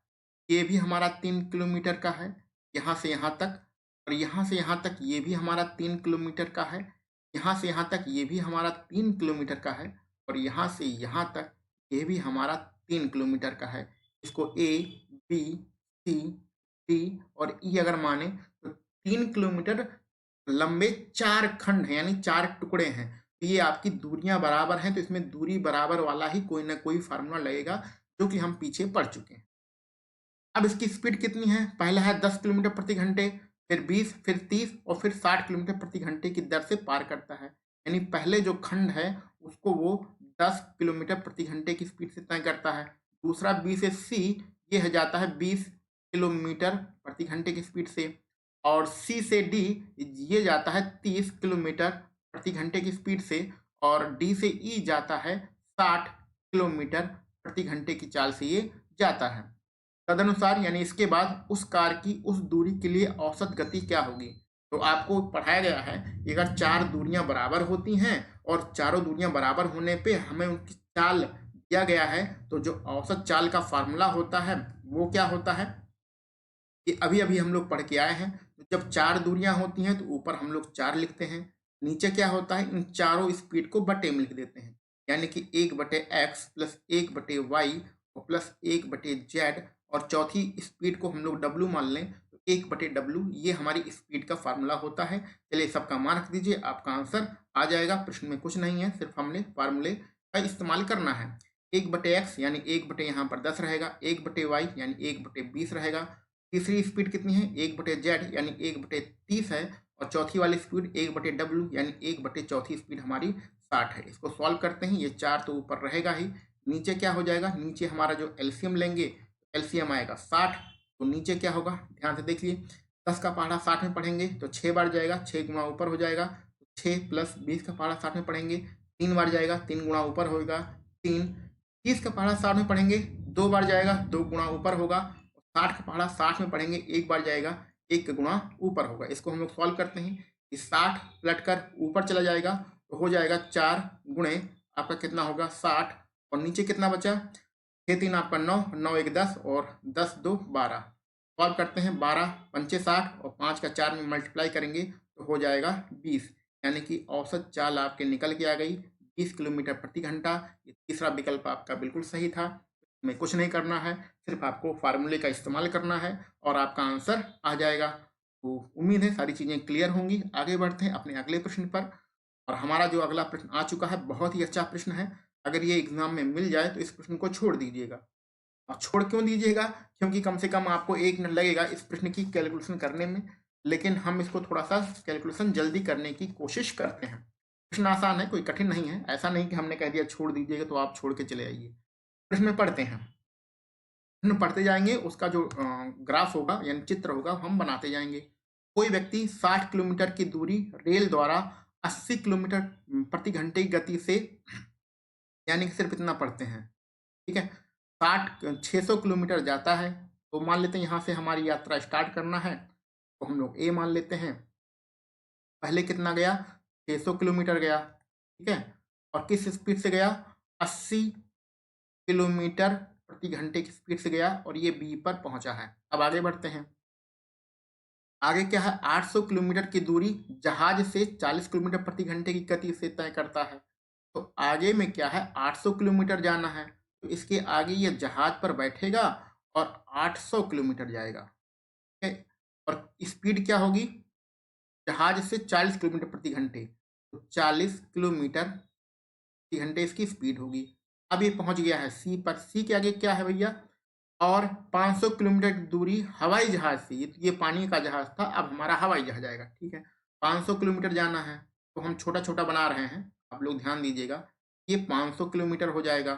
ये भी हमारा 3 किलोमीटर का है, यहाँ से यहाँ तक। और यहाँ से यहाँ तक ये भी हमारा 3 किलोमीटर का है। यहाँ से यहाँ तक ये भी हमारा 3 किलोमीटर का है। और यहाँ से यहाँ तक ये भी हमारा 3 किलोमीटर का है। इसको ए, बी, सी, डी और ई अगर माने तो 3 किलोमीटर लंबे 4 खंड हैं, यानी 4 टुकड़े हैं। तो ये आपकी दूरियां बराबर हैं, तो इसमें दूरी बराबर वाला ही कोई ना कोई फार्मूला लगेगा, जो कि हम पीछे पढ़ चुके हैं। अब इसकी स्पीड कितनी है? पहला है 10 किलोमीटर प्रति घंटे, फिर 20, फिर 30 और फिर 60 किलोमीटर प्रति घंटे की दर से पार करता है। यानी पहले जो खंड है उसको वो 10 किलोमीटर प्रति घंटे की स्पीड से तय करता है। दूसरा बी से सी, ये है जाता है 20 किलोमीटर प्रति घंटे की स्पीड से। और सी से डी, ये जाता है 30 किलोमीटर प्रति घंटे की स्पीड से। और डी से ई जाता है 60 किलोमीटर प्रति घंटे की चाल से ये जाता है। तदनुसार यानी इसके बाद उस कार की उस दूरी के लिए औसत गति क्या होगी? तो आपको पढ़ाया गया है कि अगर 4 दूरियां बराबर होती हैं और चारों दूरियां बराबर होने पे हमें उनकी चाल दिया गया है, तो जो औसत चाल का फार्मूला होता है वो क्या होता है? कि अभी अभी हम लोग पढ़ के आए हैं। तो जब 4 दूरियां होती हैं तो ऊपर हम लोग 4 लिखते हैं, नीचे क्या होता है, इन चारों स्पीड को बटे में लिख देते हैं। यानी कि 1/x प्लस 1/y और प्लस 1/z, और चौथी स्पीड को हम लोग w मान लें तो 1/w, ये हमारी स्पीड का फार्मूला होता है। चलिए सबका मार्क दीजिए, आपका आंसर आ जाएगा। प्रश्न में कुछ नहीं है, सिर्फ हमने फार्मूले का इस्तेमाल करना है। 1/x यानी 1 यहाँ पर 10 रहेगा, 1/y यानी 1/20 रहेगा। तीसरी स्पीड कितनी है? 1/z यानी 1/30 है। और चौथी वाली स्पीड 1/w यानी 1/4 स्पीड हमारी 60 है। इसको सॉल्व करते हैं, ये 4 तो ऊपर रहेगा ही, नीचे क्या हो जाएगा? नीचे हमारा जो एलसीएम लेंगे, एलसीएम आएगा 60, तो नीचे क्या होगा ध्यान से देखिए। 10 का पहाड़ा 60 में पढ़ेंगे तो 6 बार जाएगा, 6 गुना ऊपर हो जाएगा। 6 प्लस 20 का पहाड़ा 60 में पढ़ेंगे 3 बार जाएगा, 3 गुना ऊपर होगा 3। 30 का पहाड़ा 60 में पढ़ेंगे 2 बार जाएगा, 2 गुना ऊपर होगा। 60 का पहाड़ा 60 में पढ़ेंगे 1 बार जाएगा, 1 गुना ऊपर होगा। इसको हम लोग सॉल्व करते हैं कि 60 पलट कर ऊपर चला जाएगा तो हो जाएगा 4 गुणे आपका कितना होगा 60, और नीचे कितना बचा? 6 3 आपका 9, 9 1 10 और 10 2 12। सॉल्व करते हैं, 12 पंचे 60 और 5 का 4 में मल्टीप्लाई करेंगे तो हो जाएगा 20। यानी कि औसत चाल आपके निकल के आ गई 20 किलोमीटर प्रति घंटा। ये तीसरा विकल्प आपका बिल्कुल सही था। में कुछ नहीं करना है, सिर्फ आपको फार्मूले का इस्तेमाल करना है और आपका आंसर आ जाएगा। तो उम्मीद है सारी चीज़ें क्लियर होंगी। आगे बढ़ते हैं अपने अगले प्रश्न पर। और हमारा जो अगला प्रश्न आ चुका है बहुत ही अच्छा प्रश्न है। अगर ये एग्जाम में मिल जाए तो इस प्रश्न को छोड़ दीजिएगा। और छोड़ क्यों दीजिएगा? क्योंकि कम से कम आपको 1 मिनट लगेगा इस प्रश्न की कैलकुलेशन करने में, लेकिन हम इसको थोड़ा सा कैलकुलेशन जल्दी करने की कोशिश करते हैं। प्रश्न आसान है, कोई कठिन नहीं है। ऐसा नहीं कि हमने कह दिया छोड़ दीजिएगा तो आप छोड़ के चले आइए। प्रश्न में पढ़ते हैं, प्रश्न पढ़ते जाएंगे, उसका जो ग्राफ होगा यानी चित्र होगा हम बनाते जाएंगे। कोई व्यक्ति 60 किलोमीटर की दूरी रेल द्वारा 80 किलोमीटर प्रति घंटे की गति से, यानी कि सिर्फ इतना पढ़ते हैं, ठीक है, 600 किलोमीटर जाता है। तो मान लेते हैं यहाँ से हमारी यात्रा स्टार्ट करना है, तो हम लोग ए मान लेते हैं। पहले कितना गया? 600 किलोमीटर गया, ठीक है, और किस स्पीड से गया? 80 किलोमीटर प्रति घंटे की स्पीड से गया और ये बी पर पहुंचा है। अब आगे बढ़ते हैं। आगे क्या है? 800 किलोमीटर की दूरी जहाज से 40 किलोमीटर प्रति घंटे की गति से तय करता है। तो आगे में क्या है? 800 किलोमीटर जाना है, तो इसके आगे ये जहाज पर बैठेगा और 800 किलोमीटर जाएगा, ठीक है। और स्पीड क्या होगी? जहाज से 40 किलोमीटर प्रति घंटे, तो 40 किलोमीटर प्रति घंटे इसकी स्पीड होगी। अब ये पहुंच गया है सी पर। सी के आगे क्या है भैया? और 500 किलोमीटर की दूरी हवाई जहाज से, ये पानी का जहाज था, अब हमारा हवाई जहाज आएगा, ठीक है। 500 किलोमीटर जाना है, तो हम छोटा छोटा बना रहे हैं, आप लोग ध्यान दीजिएगा। ये 500 किलोमीटर हो जाएगा,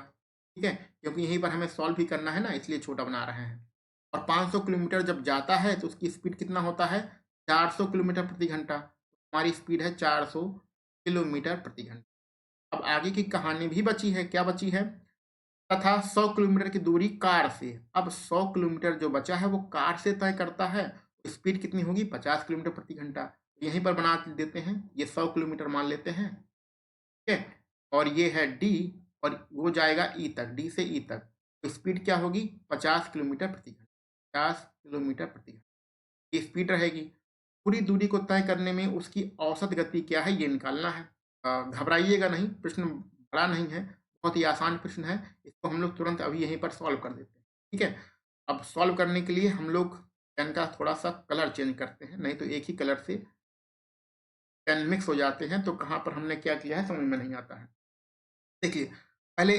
ठीक है, क्योंकि यहीं पर हमें सॉल्व भी करना है ना, इसलिए छोटा बना रहे हैं। और 500 किलोमीटर जब जाता है तो उसकी स्पीड कितना होता है? 400 किलोमीटर प्रति घंटा। हमारी स्पीड है 400 किलोमीटर प्रति घंटा। अब आगे की कहानी भी बची है। क्या बची है? तथा 100 किलोमीटर की दूरी कार से। अब 100 किलोमीटर जो बचा है वो कार से तय करता है, स्पीड कितनी होगी? 50 किलोमीटर प्रति घंटा। यहीं पर बना देते हैं, ये 100 किलोमीटर मान लेते हैं, ठीक है, और ये है डी, और वो जाएगा ई तक, डी से ई तक, तो स्पीड क्या होगी? 50 किलोमीटर प्रति घंटा। 50 किलोमीटर प्रति घंटा ये स्पीड रहेगी। पूरी दूरी को तय करने में उसकी औसत गति क्या है ये निकालना है। घबराइएगा नहीं, प्रश्न बड़ा नहीं है, बहुत ही आसान प्रश्न है। इसको हम लोग तुरंत अभी यहीं पर सॉल्व कर देते हैं, ठीक है। अब सॉल्व करने के लिए हम लोग पेन का थोड़ा सा कलर चेंज करते हैं, नहीं तो एक ही कलर से टेन मिक्स हो जाते हैं तो कहाँ पर हमने क्या किया है समझ में नहीं आता है। देखिए, पहले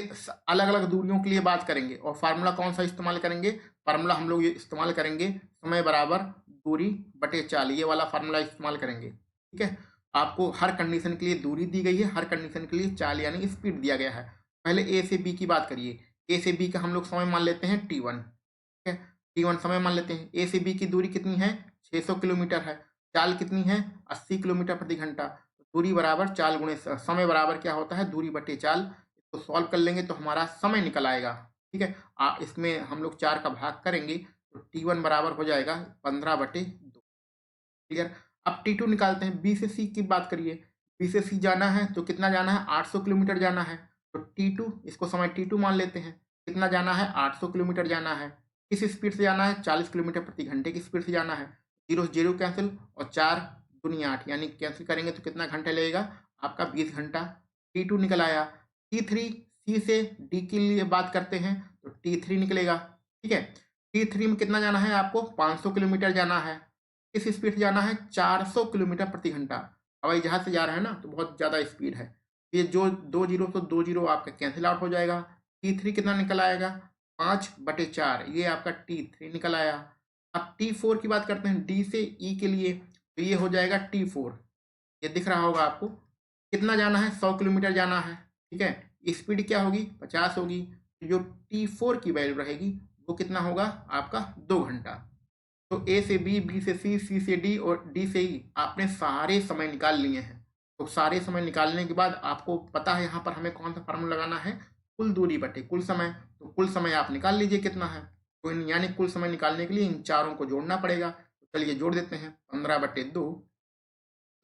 अलग अलग दूरियों के लिए बात करेंगे और फार्मूला कौन सा इस्तेमाल करेंगे। फार्मूला हम लोग ये इस्तेमाल करेंगे समय बराबर दूरी बटे चाल, ये वाला फार्मूला इस्तेमाल करेंगे। ठीक है, आपको हर कंडीशन के लिए दूरी दी गई है, हर कंडीशन के लिए चाल यानी स्पीड दिया गया है। पहले ए से बी की बात करिए। ए से बी का हम लोग समय मान लेते हैं T1। ठीक है, T1 समय मान लेते हैं। ए से बी की दूरी कितनी है 600 किलोमीटर है। चाल कितनी है 80 किलोमीटर प्रति घंटा। दूरी बराबर चाल गुणे समय बराबर क्या होता है दूरी बटे चाल। इसको सॉल्व कर लेंगे तो हमारा समय निकल आएगा। ठीक है, इसमें हम लोग 4 का भाग करेंगे तो T1 बराबर हो जाएगा 15/2। क्लियर। अब T2 निकालते हैं। बी से सी की बात करिए। बी से सी जाना है तो कितना जाना है 800 किलोमीटर जाना है। तो T2 इसको समय T2 मान लेते हैं। कितना जाना है 800 किलोमीटर जाना है। किस स्पीड से जाना है 40 किलोमीटर प्रति घंटे की स्पीड से जाना है। जीरो जीरो कैंसिल और 4 दूनी 8 यानी कैंसिल करेंगे तो कितना घंटा लगेगा आपका 20 घंटा। T2 निकल आया। T3 सी से डी के लिए बात करते हैं तो T3 निकलेगा। ठीक है, T3 में कितना जाना है आपको 500 किलोमीटर जाना है। किस स्पीड से जाना है 400 किलोमीटर प्रति घंटा। हवाई जहाज से जा रहा है ना तो बहुत ज़्यादा स्पीड है। ये जो 2 जीरो तो 2 जीरो आपका कैंसिल आउट हो जाएगा। T3 कितना निकल आएगा 5/4, ये आपका T3 निकल आया। अब T4 की बात करते हैं डी से ई के लिए तो ये हो जाएगा T4। ये दिख रहा होगा आपको। कितना जाना है 100 किलोमीटर जाना है। ठीक है, स्पीड क्या होगी 50 होगी। जो T4 की वैल्यू रहेगी वो कितना होगा आपका 2 घंटा। तो ए से बी, बी से सी, सी से डी और डी से ई आपने सारे समय निकाल लिए हैं। तो सारे समय निकालने के बाद आपको पता है यहाँ पर हमें कौन सा फार्मूला लगाना है कुल दूरी बटे कुल समय। तो कुल समय आप निकाल लीजिए कितना है। तो यानी कुल समय निकालने के लिए इन चारों को जोड़ना पड़ेगा। तो चलिए जोड़ देते हैं। 15/2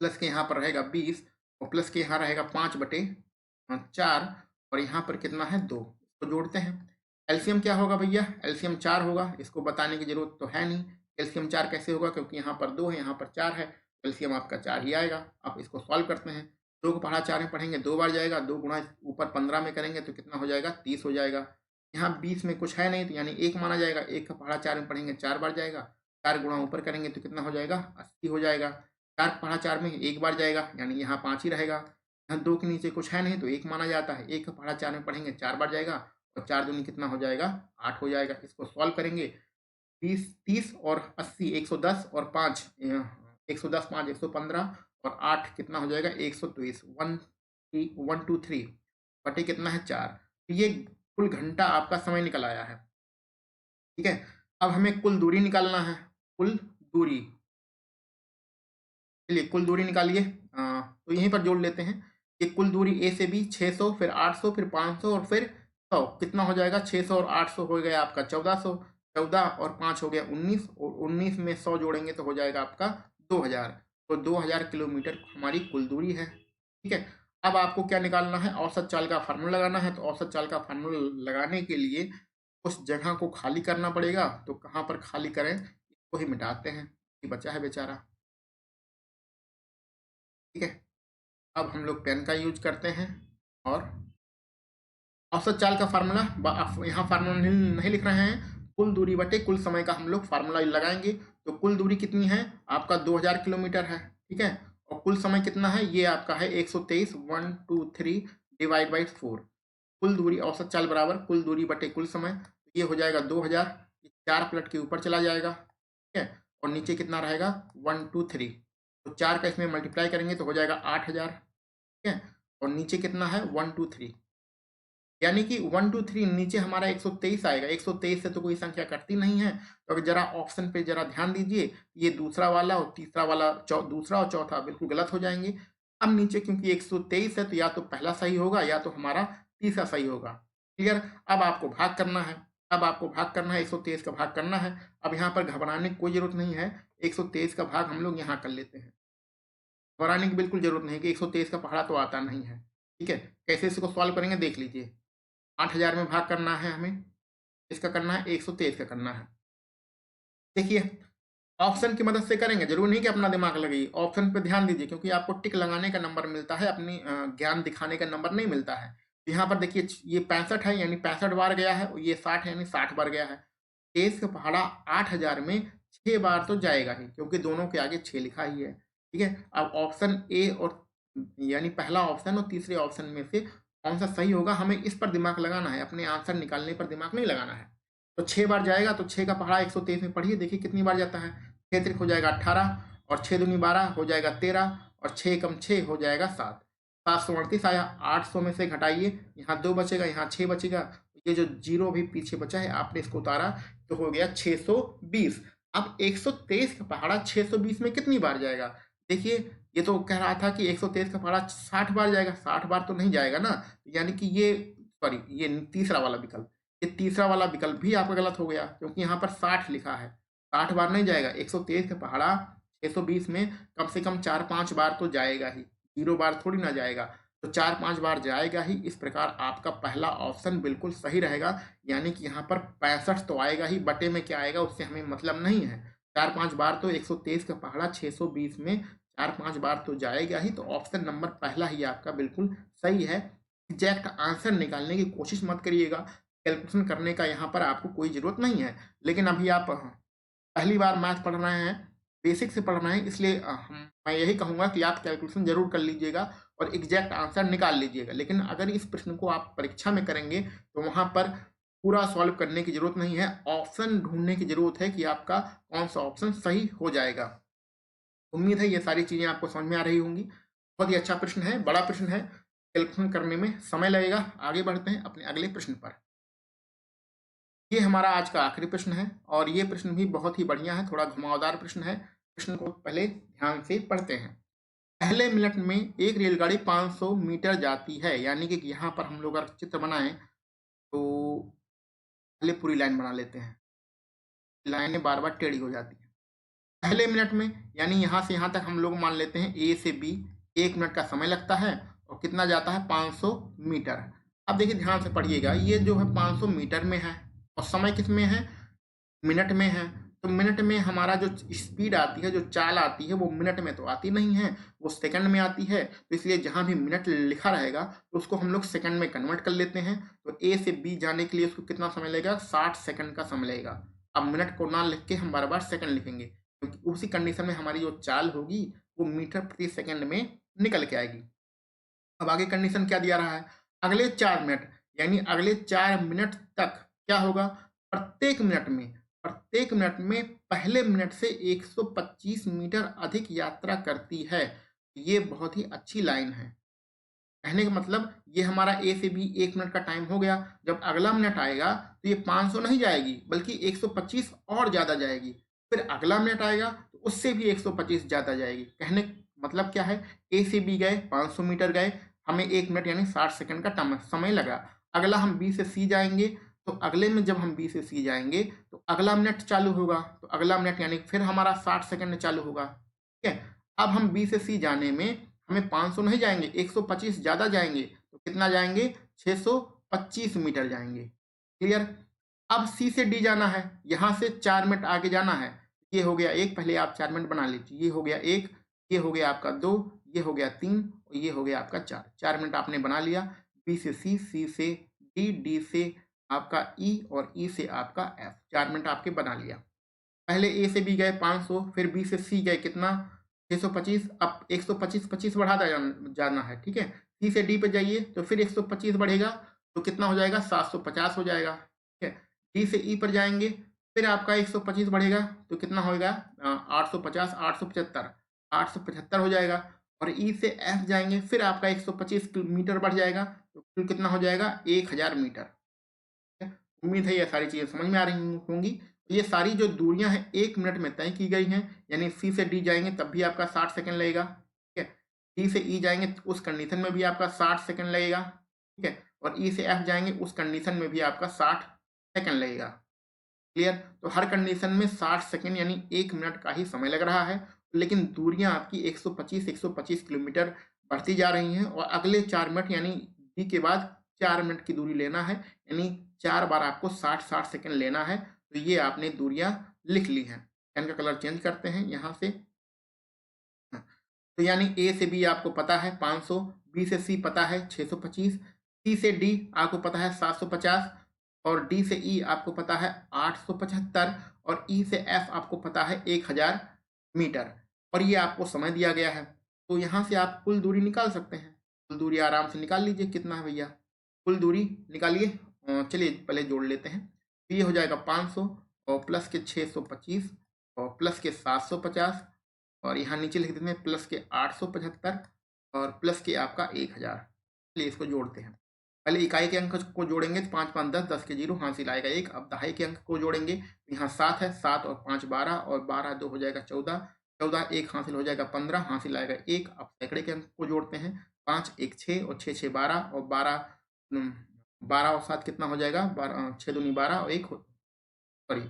प्लस के यहाँ पर रहेगा 20 और प्लस के यहाँ रहेगा 5/4 और यहाँ पर कितना है 2। इसको जोड़ते हैं। एलसीएम क्या होगा भैया एलसीएम 4 होगा। इसको बताने की जरूरत तो है नहीं। एलसीएम 4 कैसे होगा क्योंकि यहाँ पर 2 है यहाँ पर 4 है। एलसीएम आपका 4 ही आएगा। आप इसको सॉल्व करते हैं। 2 को पढ़ा 4 में पढ़ेंगे 2 बार जाएगा। 2 गुणा ऊपर 15 में करेंगे तो कितना हो जाएगा 30 हो जाएगा। यहाँ 20 में कुछ है नहीं तो यानी 1 माना जाएगा। 1 का पढ़ा 4 में पढ़ेंगे 4 बार जाएगा। 4 गुणा ऊपर करेंगे तो कितना हो जाएगा 80 हो जाएगा। 4 पढ़ा 4 में 1 बार जाएगा यानी यहाँ 5 ही रहेगा। यहाँ 2 के नीचे कुछ है नहीं तो 1 माना जाता है। 1 का पढ़ा 4 में पढ़ेंगे 4 बार जाएगा और 4 दूनी कितना हो जाएगा 8 हो जाएगा। इसको सॉल्व करेंगे 20 30 और 80 110 और 5 110 5 115 और 8 कितना हो जाएगा 123 123 बटे कितना है 4। ये कुल घंटा आपका समय निकल आया है। ठीक है, अब हमें कुल दूरी निकालना है। कुल दूरी, चलिए कुल दूरी निकालिए। तो यहीं पर जोड़ लेते हैं। ये कुल दूरी ए से बी 600 फिर 800 फिर 500 और फिर 100 कितना हो जाएगा 600 और 800 हो गया आपका 1400। 14 और 5 हो गया 19 और 19 में 100 जोड़ेंगे तो हो जाएगा आपका 2000। तो 2000 किलोमीटर हमारी कुल दूरी है। ठीक है, अब आपको क्या निकालना है औसत चाल का फार्मूला लगाना है। तो औसत चाल का फार्मूला लगाने के लिए उस जगह को खाली करना पड़ेगा। तो कहाँ पर खाली करें इसको ही मिटाते हैं, ये बचा है बेचारा। ठीक है, अब हम लोग पेन का यूज करते हैं और औसत चाल का फार्मूला यहाँ फार्मूला नहीं लिख रहे हैं। कुल दूरी बटे कुल समय का हम लोग फार्मूला लगाएंगे। तो कुल दूरी कितनी है आपका 2000 किलोमीटर है। ठीक है, और कुल समय कितना है ये आपका है 123 123 डिवाइड बाई 4। कुल दूरी औसत चाल बराबर कुल दूरी बटे कुल समय। तो ये हो जाएगा 2000। 4 पलट के ऊपर चला जाएगा। ठीक है, और नीचे कितना रहेगा 123। तो 4 का इसमें मल्टीप्लाई करेंगे तो हो जाएगा 8000। ठीक है, और नीचे कितना है 123 यानी कि 123 नीचे हमारा 123 आएगा। 123 से तो कोई संख्या कटती नहीं है। तो अगर जरा ऑप्शन पे जरा ध्यान दीजिए, ये दूसरा वाला और तीसरा वाला दूसरा और चौथा बिल्कुल गलत हो जाएंगे। अब नीचे क्योंकि 123 है तो या तो पहला सही होगा या तो हमारा तीसरा सही होगा। क्लियर। अब आपको भाग करना है। अब आपको भाग करना है 123 का भाग करना है। अब यहाँ पर घबराने की कोई जरूरत नहीं है। 123 का भाग हम लोग यहाँ कर लेते हैं। घबराने की बिल्कुल जरूरत नहीं कि 123 का पहाड़ा तो आता नहीं है। ठीक है, कैसे इसको सॉल्व करेंगे देख लीजिए। 8000 में भाग करना है हमें। इसका करना है 123 का करना है। देखिए ऑप्शन की मदद से करेंगे, जरूर नहीं कि अपना दिमाग लगाइए। ऑप्शन पे ध्यान दीजिए क्योंकि आपको टिक लगाने का नंबर मिलता है, अपनी ज्ञान दिखाने का नंबर नहीं मिलता है। यहाँ पर देखिए ये 65 है यानी 65 बार गया है और ये 60 है यानी 60 बार गया है। 23 का पहाड़ा 8000 में 6 बार तो जाएगा ही क्योंकि दोनों के आगे 6 लिखा ही है। ठीक है। अब ऑप्शन ए और यानी पहला ऑप्शन और तीसरे ऑप्शन में से कौन सा सही होगा, हमें इस पर दिमाग लगाना है, अपने आंसर निकालने पर दिमाग नहीं लगाना है। तो 6 बार जाएगा, तो 6 का पहाड़ा 123 में पढ़िए, देखिए कितनी बार जाता है। 6 त्रिक हो जाएगा 18 और 6 दूनी 12 हो जाएगा 13 और 6 कम 6 हो जाएगा 7। 738 आया, 800 में से घटाइए, यहाँ 2 बचेगा, यहाँ 6 बचेगा, ये जो जीरो भी पीछे बचा है आपने इसको उतारा तो हो गया 620। अब 123 का पहाड़ा 620 में कितनी बार जाएगा? देखिए ये तो कह रहा था कि 123 का पहाड़ा 60 बार जाएगा, 60 बार तो नहीं जाएगा ना, यानी कि ये सॉरी ये तीसरा वाला विकल्प, ये तीसरा वाला विकल्प भी आपका गलत हो गया, क्योंकि यहाँ पर 60 लिखा है, 60 बार नहीं जाएगा। 123 का पहाड़ा 620 में कम से कम 4-5 बार तो जाएगा ही, 0 बार थोड़ी ना जाएगा, तो 4-5 बार जाएगा ही। इस प्रकार आपका पहला ऑप्शन बिल्कुल सही रहेगा, यानी कि यहाँ पर 65 तो आएगा ही, बटे में क्या आएगा उससे हमें मतलब नहीं है। 4-5 बार तो 123 का पहाड़ा 620 में 4-5 बार तो जाएगा ही, तो ऑप्शन नंबर पहला ही आपका बिल्कुल सही है। एग्जैक्ट आंसर निकालने की कोशिश मत करिएगा, कैलकुलेशन करने का यहाँ पर आपको कोई ज़रूरत नहीं है। लेकिन अभी आप पहली बार मैथ पढ़ रहे हैं, बेसिक से पढ़ रहे हैं, इसलिए मैं यही कहूँगा कि आप कैलकुलेशन जरूर कर लीजिएगा और एग्जैक्ट आंसर निकाल लीजिएगा। लेकिन अगर इस प्रश्न को आप परीक्षा में करेंगे तो वहाँ पर पूरा सॉल्व करने की जरूरत नहीं है, ऑप्शन ढूंढने की जरूरत है कि आपका कौन सा ऑप्शन सही हो जाएगा। उम्मीद है ये सारी चीज़ें आपको समझ में आ रही होंगी। बहुत ही अच्छा प्रश्न है, बड़ा प्रश्न है, कैलकुलेशन करने में समय लगेगा। आगे बढ़ते हैं अपने अगले प्रश्न पर। ये हमारा आज का आखिरी प्रश्न है और ये प्रश्न भी बहुत ही बढ़िया है, थोड़ा घुमावदार प्रश्न है। प्रश्न को पहले ध्यान से पढ़ते हैं। पहले मिनट में एक रेलगाड़ी 500 मीटर जाती है, यानी कि यहाँ पर हम लोग अगर चित्र बनाएं तो पहले पूरी लाइन बना लेते हैं, लाइनें बार बार टेढ़ी हो जाती है। पहले मिनट में यानी यहाँ से यहाँ तक हम लोग मान लेते हैं ए से बी 1 मिनट का समय लगता है और कितना जाता है 500 मीटर। अब देखिए ध्यान से पढ़िएगा, ये जो है 500 मीटर में है और समय किस में है, मिनट में है। तो मिनट में हमारा जो स्पीड आती है, जो चाल आती है, वो मिनट में तो आती नहीं है, वो सेकंड में आती है। तो इसलिए जहां भी मिनट लिखा रहेगा तो उसको हम लोग सेकंड में कन्वर्ट कर लेते हैं। तो ए से बी जाने के लिए उसको कितना समय लगेगा, 60 सेकंड का समय लगेगा। अब मिनट को ना लिख के हम बार बार सेकंड लिखेंगे, क्योंकि उसी कंडीशन में हमारी जो चाल होगी वो मीटर प्रति सेकंड में निकल के आएगी। अब आगे कंडीशन क्या दिया रहा है, अगले 4 मिनट यानी अगले 4 मिनट तक क्या होगा, प्रत्येक मिनट में पहले मिनट से 125 मीटर अधिक यात्रा करती है। ये बहुत ही अच्छी लाइन है। कहने का मतलब ये हमारा ए से बी 1 मिनट का टाइम हो गया, जब अगला मिनट आएगा तो ये 500 नहीं जाएगी बल्कि 125 और ज़्यादा जाएगी। फिर अगला मिनट आएगा तो उससे भी 125 ज़्यादा जाएगी। कहने का मतलब क्या है, ए से बी गए 500 मीटर गए, हमें 1 मिनट यानी 60 सेकंड का समय लगा। अगला हम बी से सी जाएंगे, तो अगले में जब हम बी से सी जाएंगे तो अगला मिनट चालू होगा, तो अगला मिनट यानी फिर हमारा 60 सेकंड चालू होगा। ठीक है। अब हम बी से सी जाने में हमें 500 नहीं जाएंगे, 125 ज़्यादा जाएंगे, तो कितना जाएंगे, 625 मीटर जाएंगे। क्लियर। अब सी से डी जाना है, यहाँ से 4 मिनट आगे जाना है। ये हो गया एक, पहले आप 4 मिनट बना लीजिए, ये हो गया एक, ये हो गया आपका 2, ये हो गया 3 और ये हो गया आपका 4। 4 मिनट आपने बना लिया। बी से सी, सी से डी, डी से आपका ई और ई से आपका एफ। 4 मिनट आपके बना लिया। पहले ए से बी गए 500, फिर बी से सी गए कितना, 625। अब 125 25 बढ़ाता जाना है। ठीक है। सी से डी पे जाइए तो फिर 125 बढ़ेगा, तो कितना हो जाएगा, 750 हो जाएगा। ठीक है। डी से ई पर जाएंगे, फिर आपका 125 बढ़ेगा, तो कितना होगा, 850, 875, 875 हो जाएगा। और ई से एफ जाएंगे, फिर आपका 125 मीटर बढ़ जाएगा, तो फिर कितना हो जाएगा, 1000 मीटर। उम्मीद है ये सारी चीज़ें समझ में आ रही होंगी। ये सारी जो दूरियां हैं 1 मिनट में तय की गई हैं, यानी सी से डी जाएंगे तब भी आपका 60 सेकंड लगेगा। ठीक है। डी से ई जाएंगे तो उस कंडीशन में भी आपका 60 सेकंड लगेगा। ठीक है। और ई से एफ जाएंगे उस कंडीशन में भी आपका 60 सेकंड लगेगा। क्लियर। तो हर कंडीशन में 60 सेकंड यानी 1 मिनट का ही समय लग रहा है, लेकिन दूरियां आपकी 125 किलोमीटर बढ़ती जा रही हैं और अगले 4 मिनट यानी डी के बाद 4 मिनट की दूरी लेना है, यानी 4 बार आपको 60-60 सेकंड लेना है। तो ये आपने दूरियां लिख ली हैं। पेन का कलर चेंज करते हैं यहाँ से। तो यानी ए से बी आपको पता है 500, बी से सी पता है 625, सी से डी आपको पता है 750 और डी से ई आपको पता है 875 और ई से एफ आपको पता है 1000 मीटर। और ये आपको समय दिया गया है, तो यहाँ से आप कुल दूरी निकाल सकते हैं। कुल दूरी आराम से निकाल लीजिए, कितना है भैया, कुल दूरी निकालिए। चलिए पहले जोड़ लेते हैं। तो ये हो जाएगा 500 और प्लस के 625 और प्लस के 750 और यहाँ नीचे लिख देते हैं प्लस के 875 और प्लस के आपका 1000। चलिए इसको जोड़ते हैं। पहले इकाई के अंक को जोड़ेंगे तो 5 5 10, 10 के 0 हासिल आएगा 1। अब दहाई के अंक को जोड़ेंगे तो यहाँ 7 है, 7 और 5 12 और 12 2 हो जाएगा 14, 14 1 हासिल हो जाएगा 15 हासिल आएगा 1। अब सैकड़े के अंक को जोड़ते हैं, 5 1 6 और 6 6 12 और 12 और 7 कितना हो जाएगा, 6 दूनी 12 और 1 सॉरी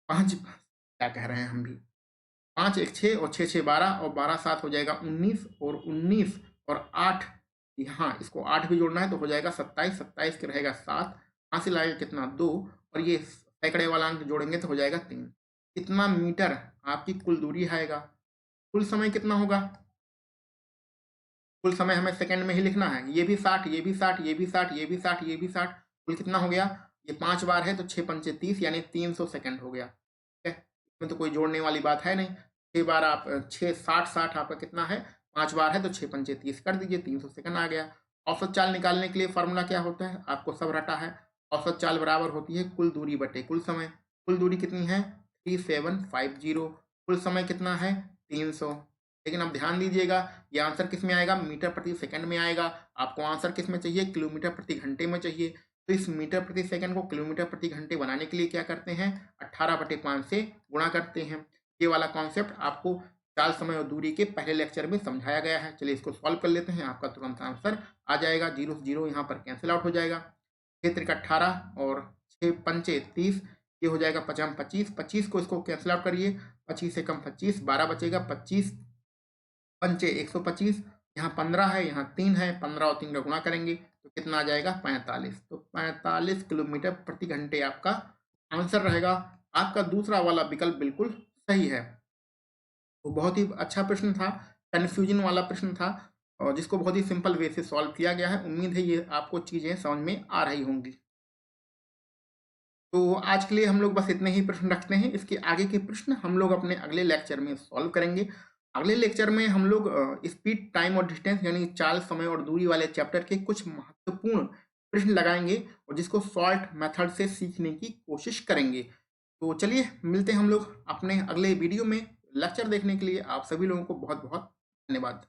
5 क्या कह रहे हैं हम भी, 5 1 6 और 6 6 12 और 12 7 हो जाएगा 19 और 19 और 8, यहाँ इसको 8 भी जोड़ना है तो हो जाएगा 27, 27 के रहेगा 7 हासिल आएगा कितना 2 और ये सैकड़े वाला अंक जोड़ेंगे तो हो जाएगा 3। कितना मीटर आपकी कुल दूरी आएगा। कुल समय कितना होगा, कुल समय हमें सेकंड में ही लिखना है। ये भी 60, ये भी 60, ये भी 60, ये भी 60, ये भी 60, कुल कितना हो गया, ये 5 बार है तो 6 पंचे 30 यानी 300 सेकंड हो गया। ठीक है, इसमें तो कोई जोड़ने वाली बात है नहीं। 6 बार आप 6 60 60 आपका कितना है, 5 बार है तो 6 पंचे 30 कर दीजिए, 300 सेकंड आ गया। औसत चाल निकालने के लिए फॉर्मूला क्या होता है, आपको सब रटा है। औसत चाल बराबर होती है कुल दूरी बटे कुल समय। कुल दूरी कितनी है 3750, कुल समय कितना है 300। लेकिन अब ध्यान दीजिएगा, ये आंसर किस में आएगा, मीटर प्रति सेकंड में आएगा। आपको आंसर किस में चाहिए, किलोमीटर प्रति घंटे में चाहिए। तो इस मीटर प्रति सेकंड को किलोमीटर प्रति घंटे बनाने के लिए क्या करते हैं, 18/5 से गुणा करते हैं। ये वाला कॉन्सेप्ट आपको चाल समय और दूरी के पहले लेक्चर में समझाया गया है। चलिए इसको सॉल्व कर लेते हैं, आपका तुरंत आंसर आ जाएगा। 0 से 0 यहाँ पर कैंसिल आउट हो जाएगा। 6 त्रिक 18 और 6 पंचे 30, ये हो जाएगा 50 25, 25 को इसको कैंसिल आउट करिए, 25 से कम 25, 12 बचेगा, 25 पंचे 125, यहाँ 15 है, यहाँ 3 है, 15 और 3 का गुणा करेंगे तो कितना आ जाएगा 45। तो 45 किलोमीटर प्रति घंटे आपका आंसर रहेगा। आपका दूसरा वाला विकल्प बिल्कुल सही है। तो बहुत ही अच्छा प्रश्न था, कन्फ्यूजन वाला प्रश्न था और जिसको बहुत ही सिंपल वे से सॉल्व किया गया है। उम्मीद है ये आपको चीजें समझ में आ रही होंगी। तो आज के लिए हम लोग बस इतने ही प्रश्न रखते हैं। इसके आगे के प्रश्न हम लोग अपने अगले लेक्चर में सॉल्व करेंगे। अगले लेक्चर में हम लोग स्पीड, टाइम और डिस्टेंस यानी चाल, समय और दूरी वाले चैप्टर के कुछ महत्वपूर्ण प्रश्न लगाएंगे और जिसको सॉल्ट मेथड से सीखने की कोशिश करेंगे। तो चलिए मिलते हैं हम लोग अपने अगले वीडियो में। लेक्चर देखने के लिए आप सभी लोगों को बहुत बहुत धन्यवाद।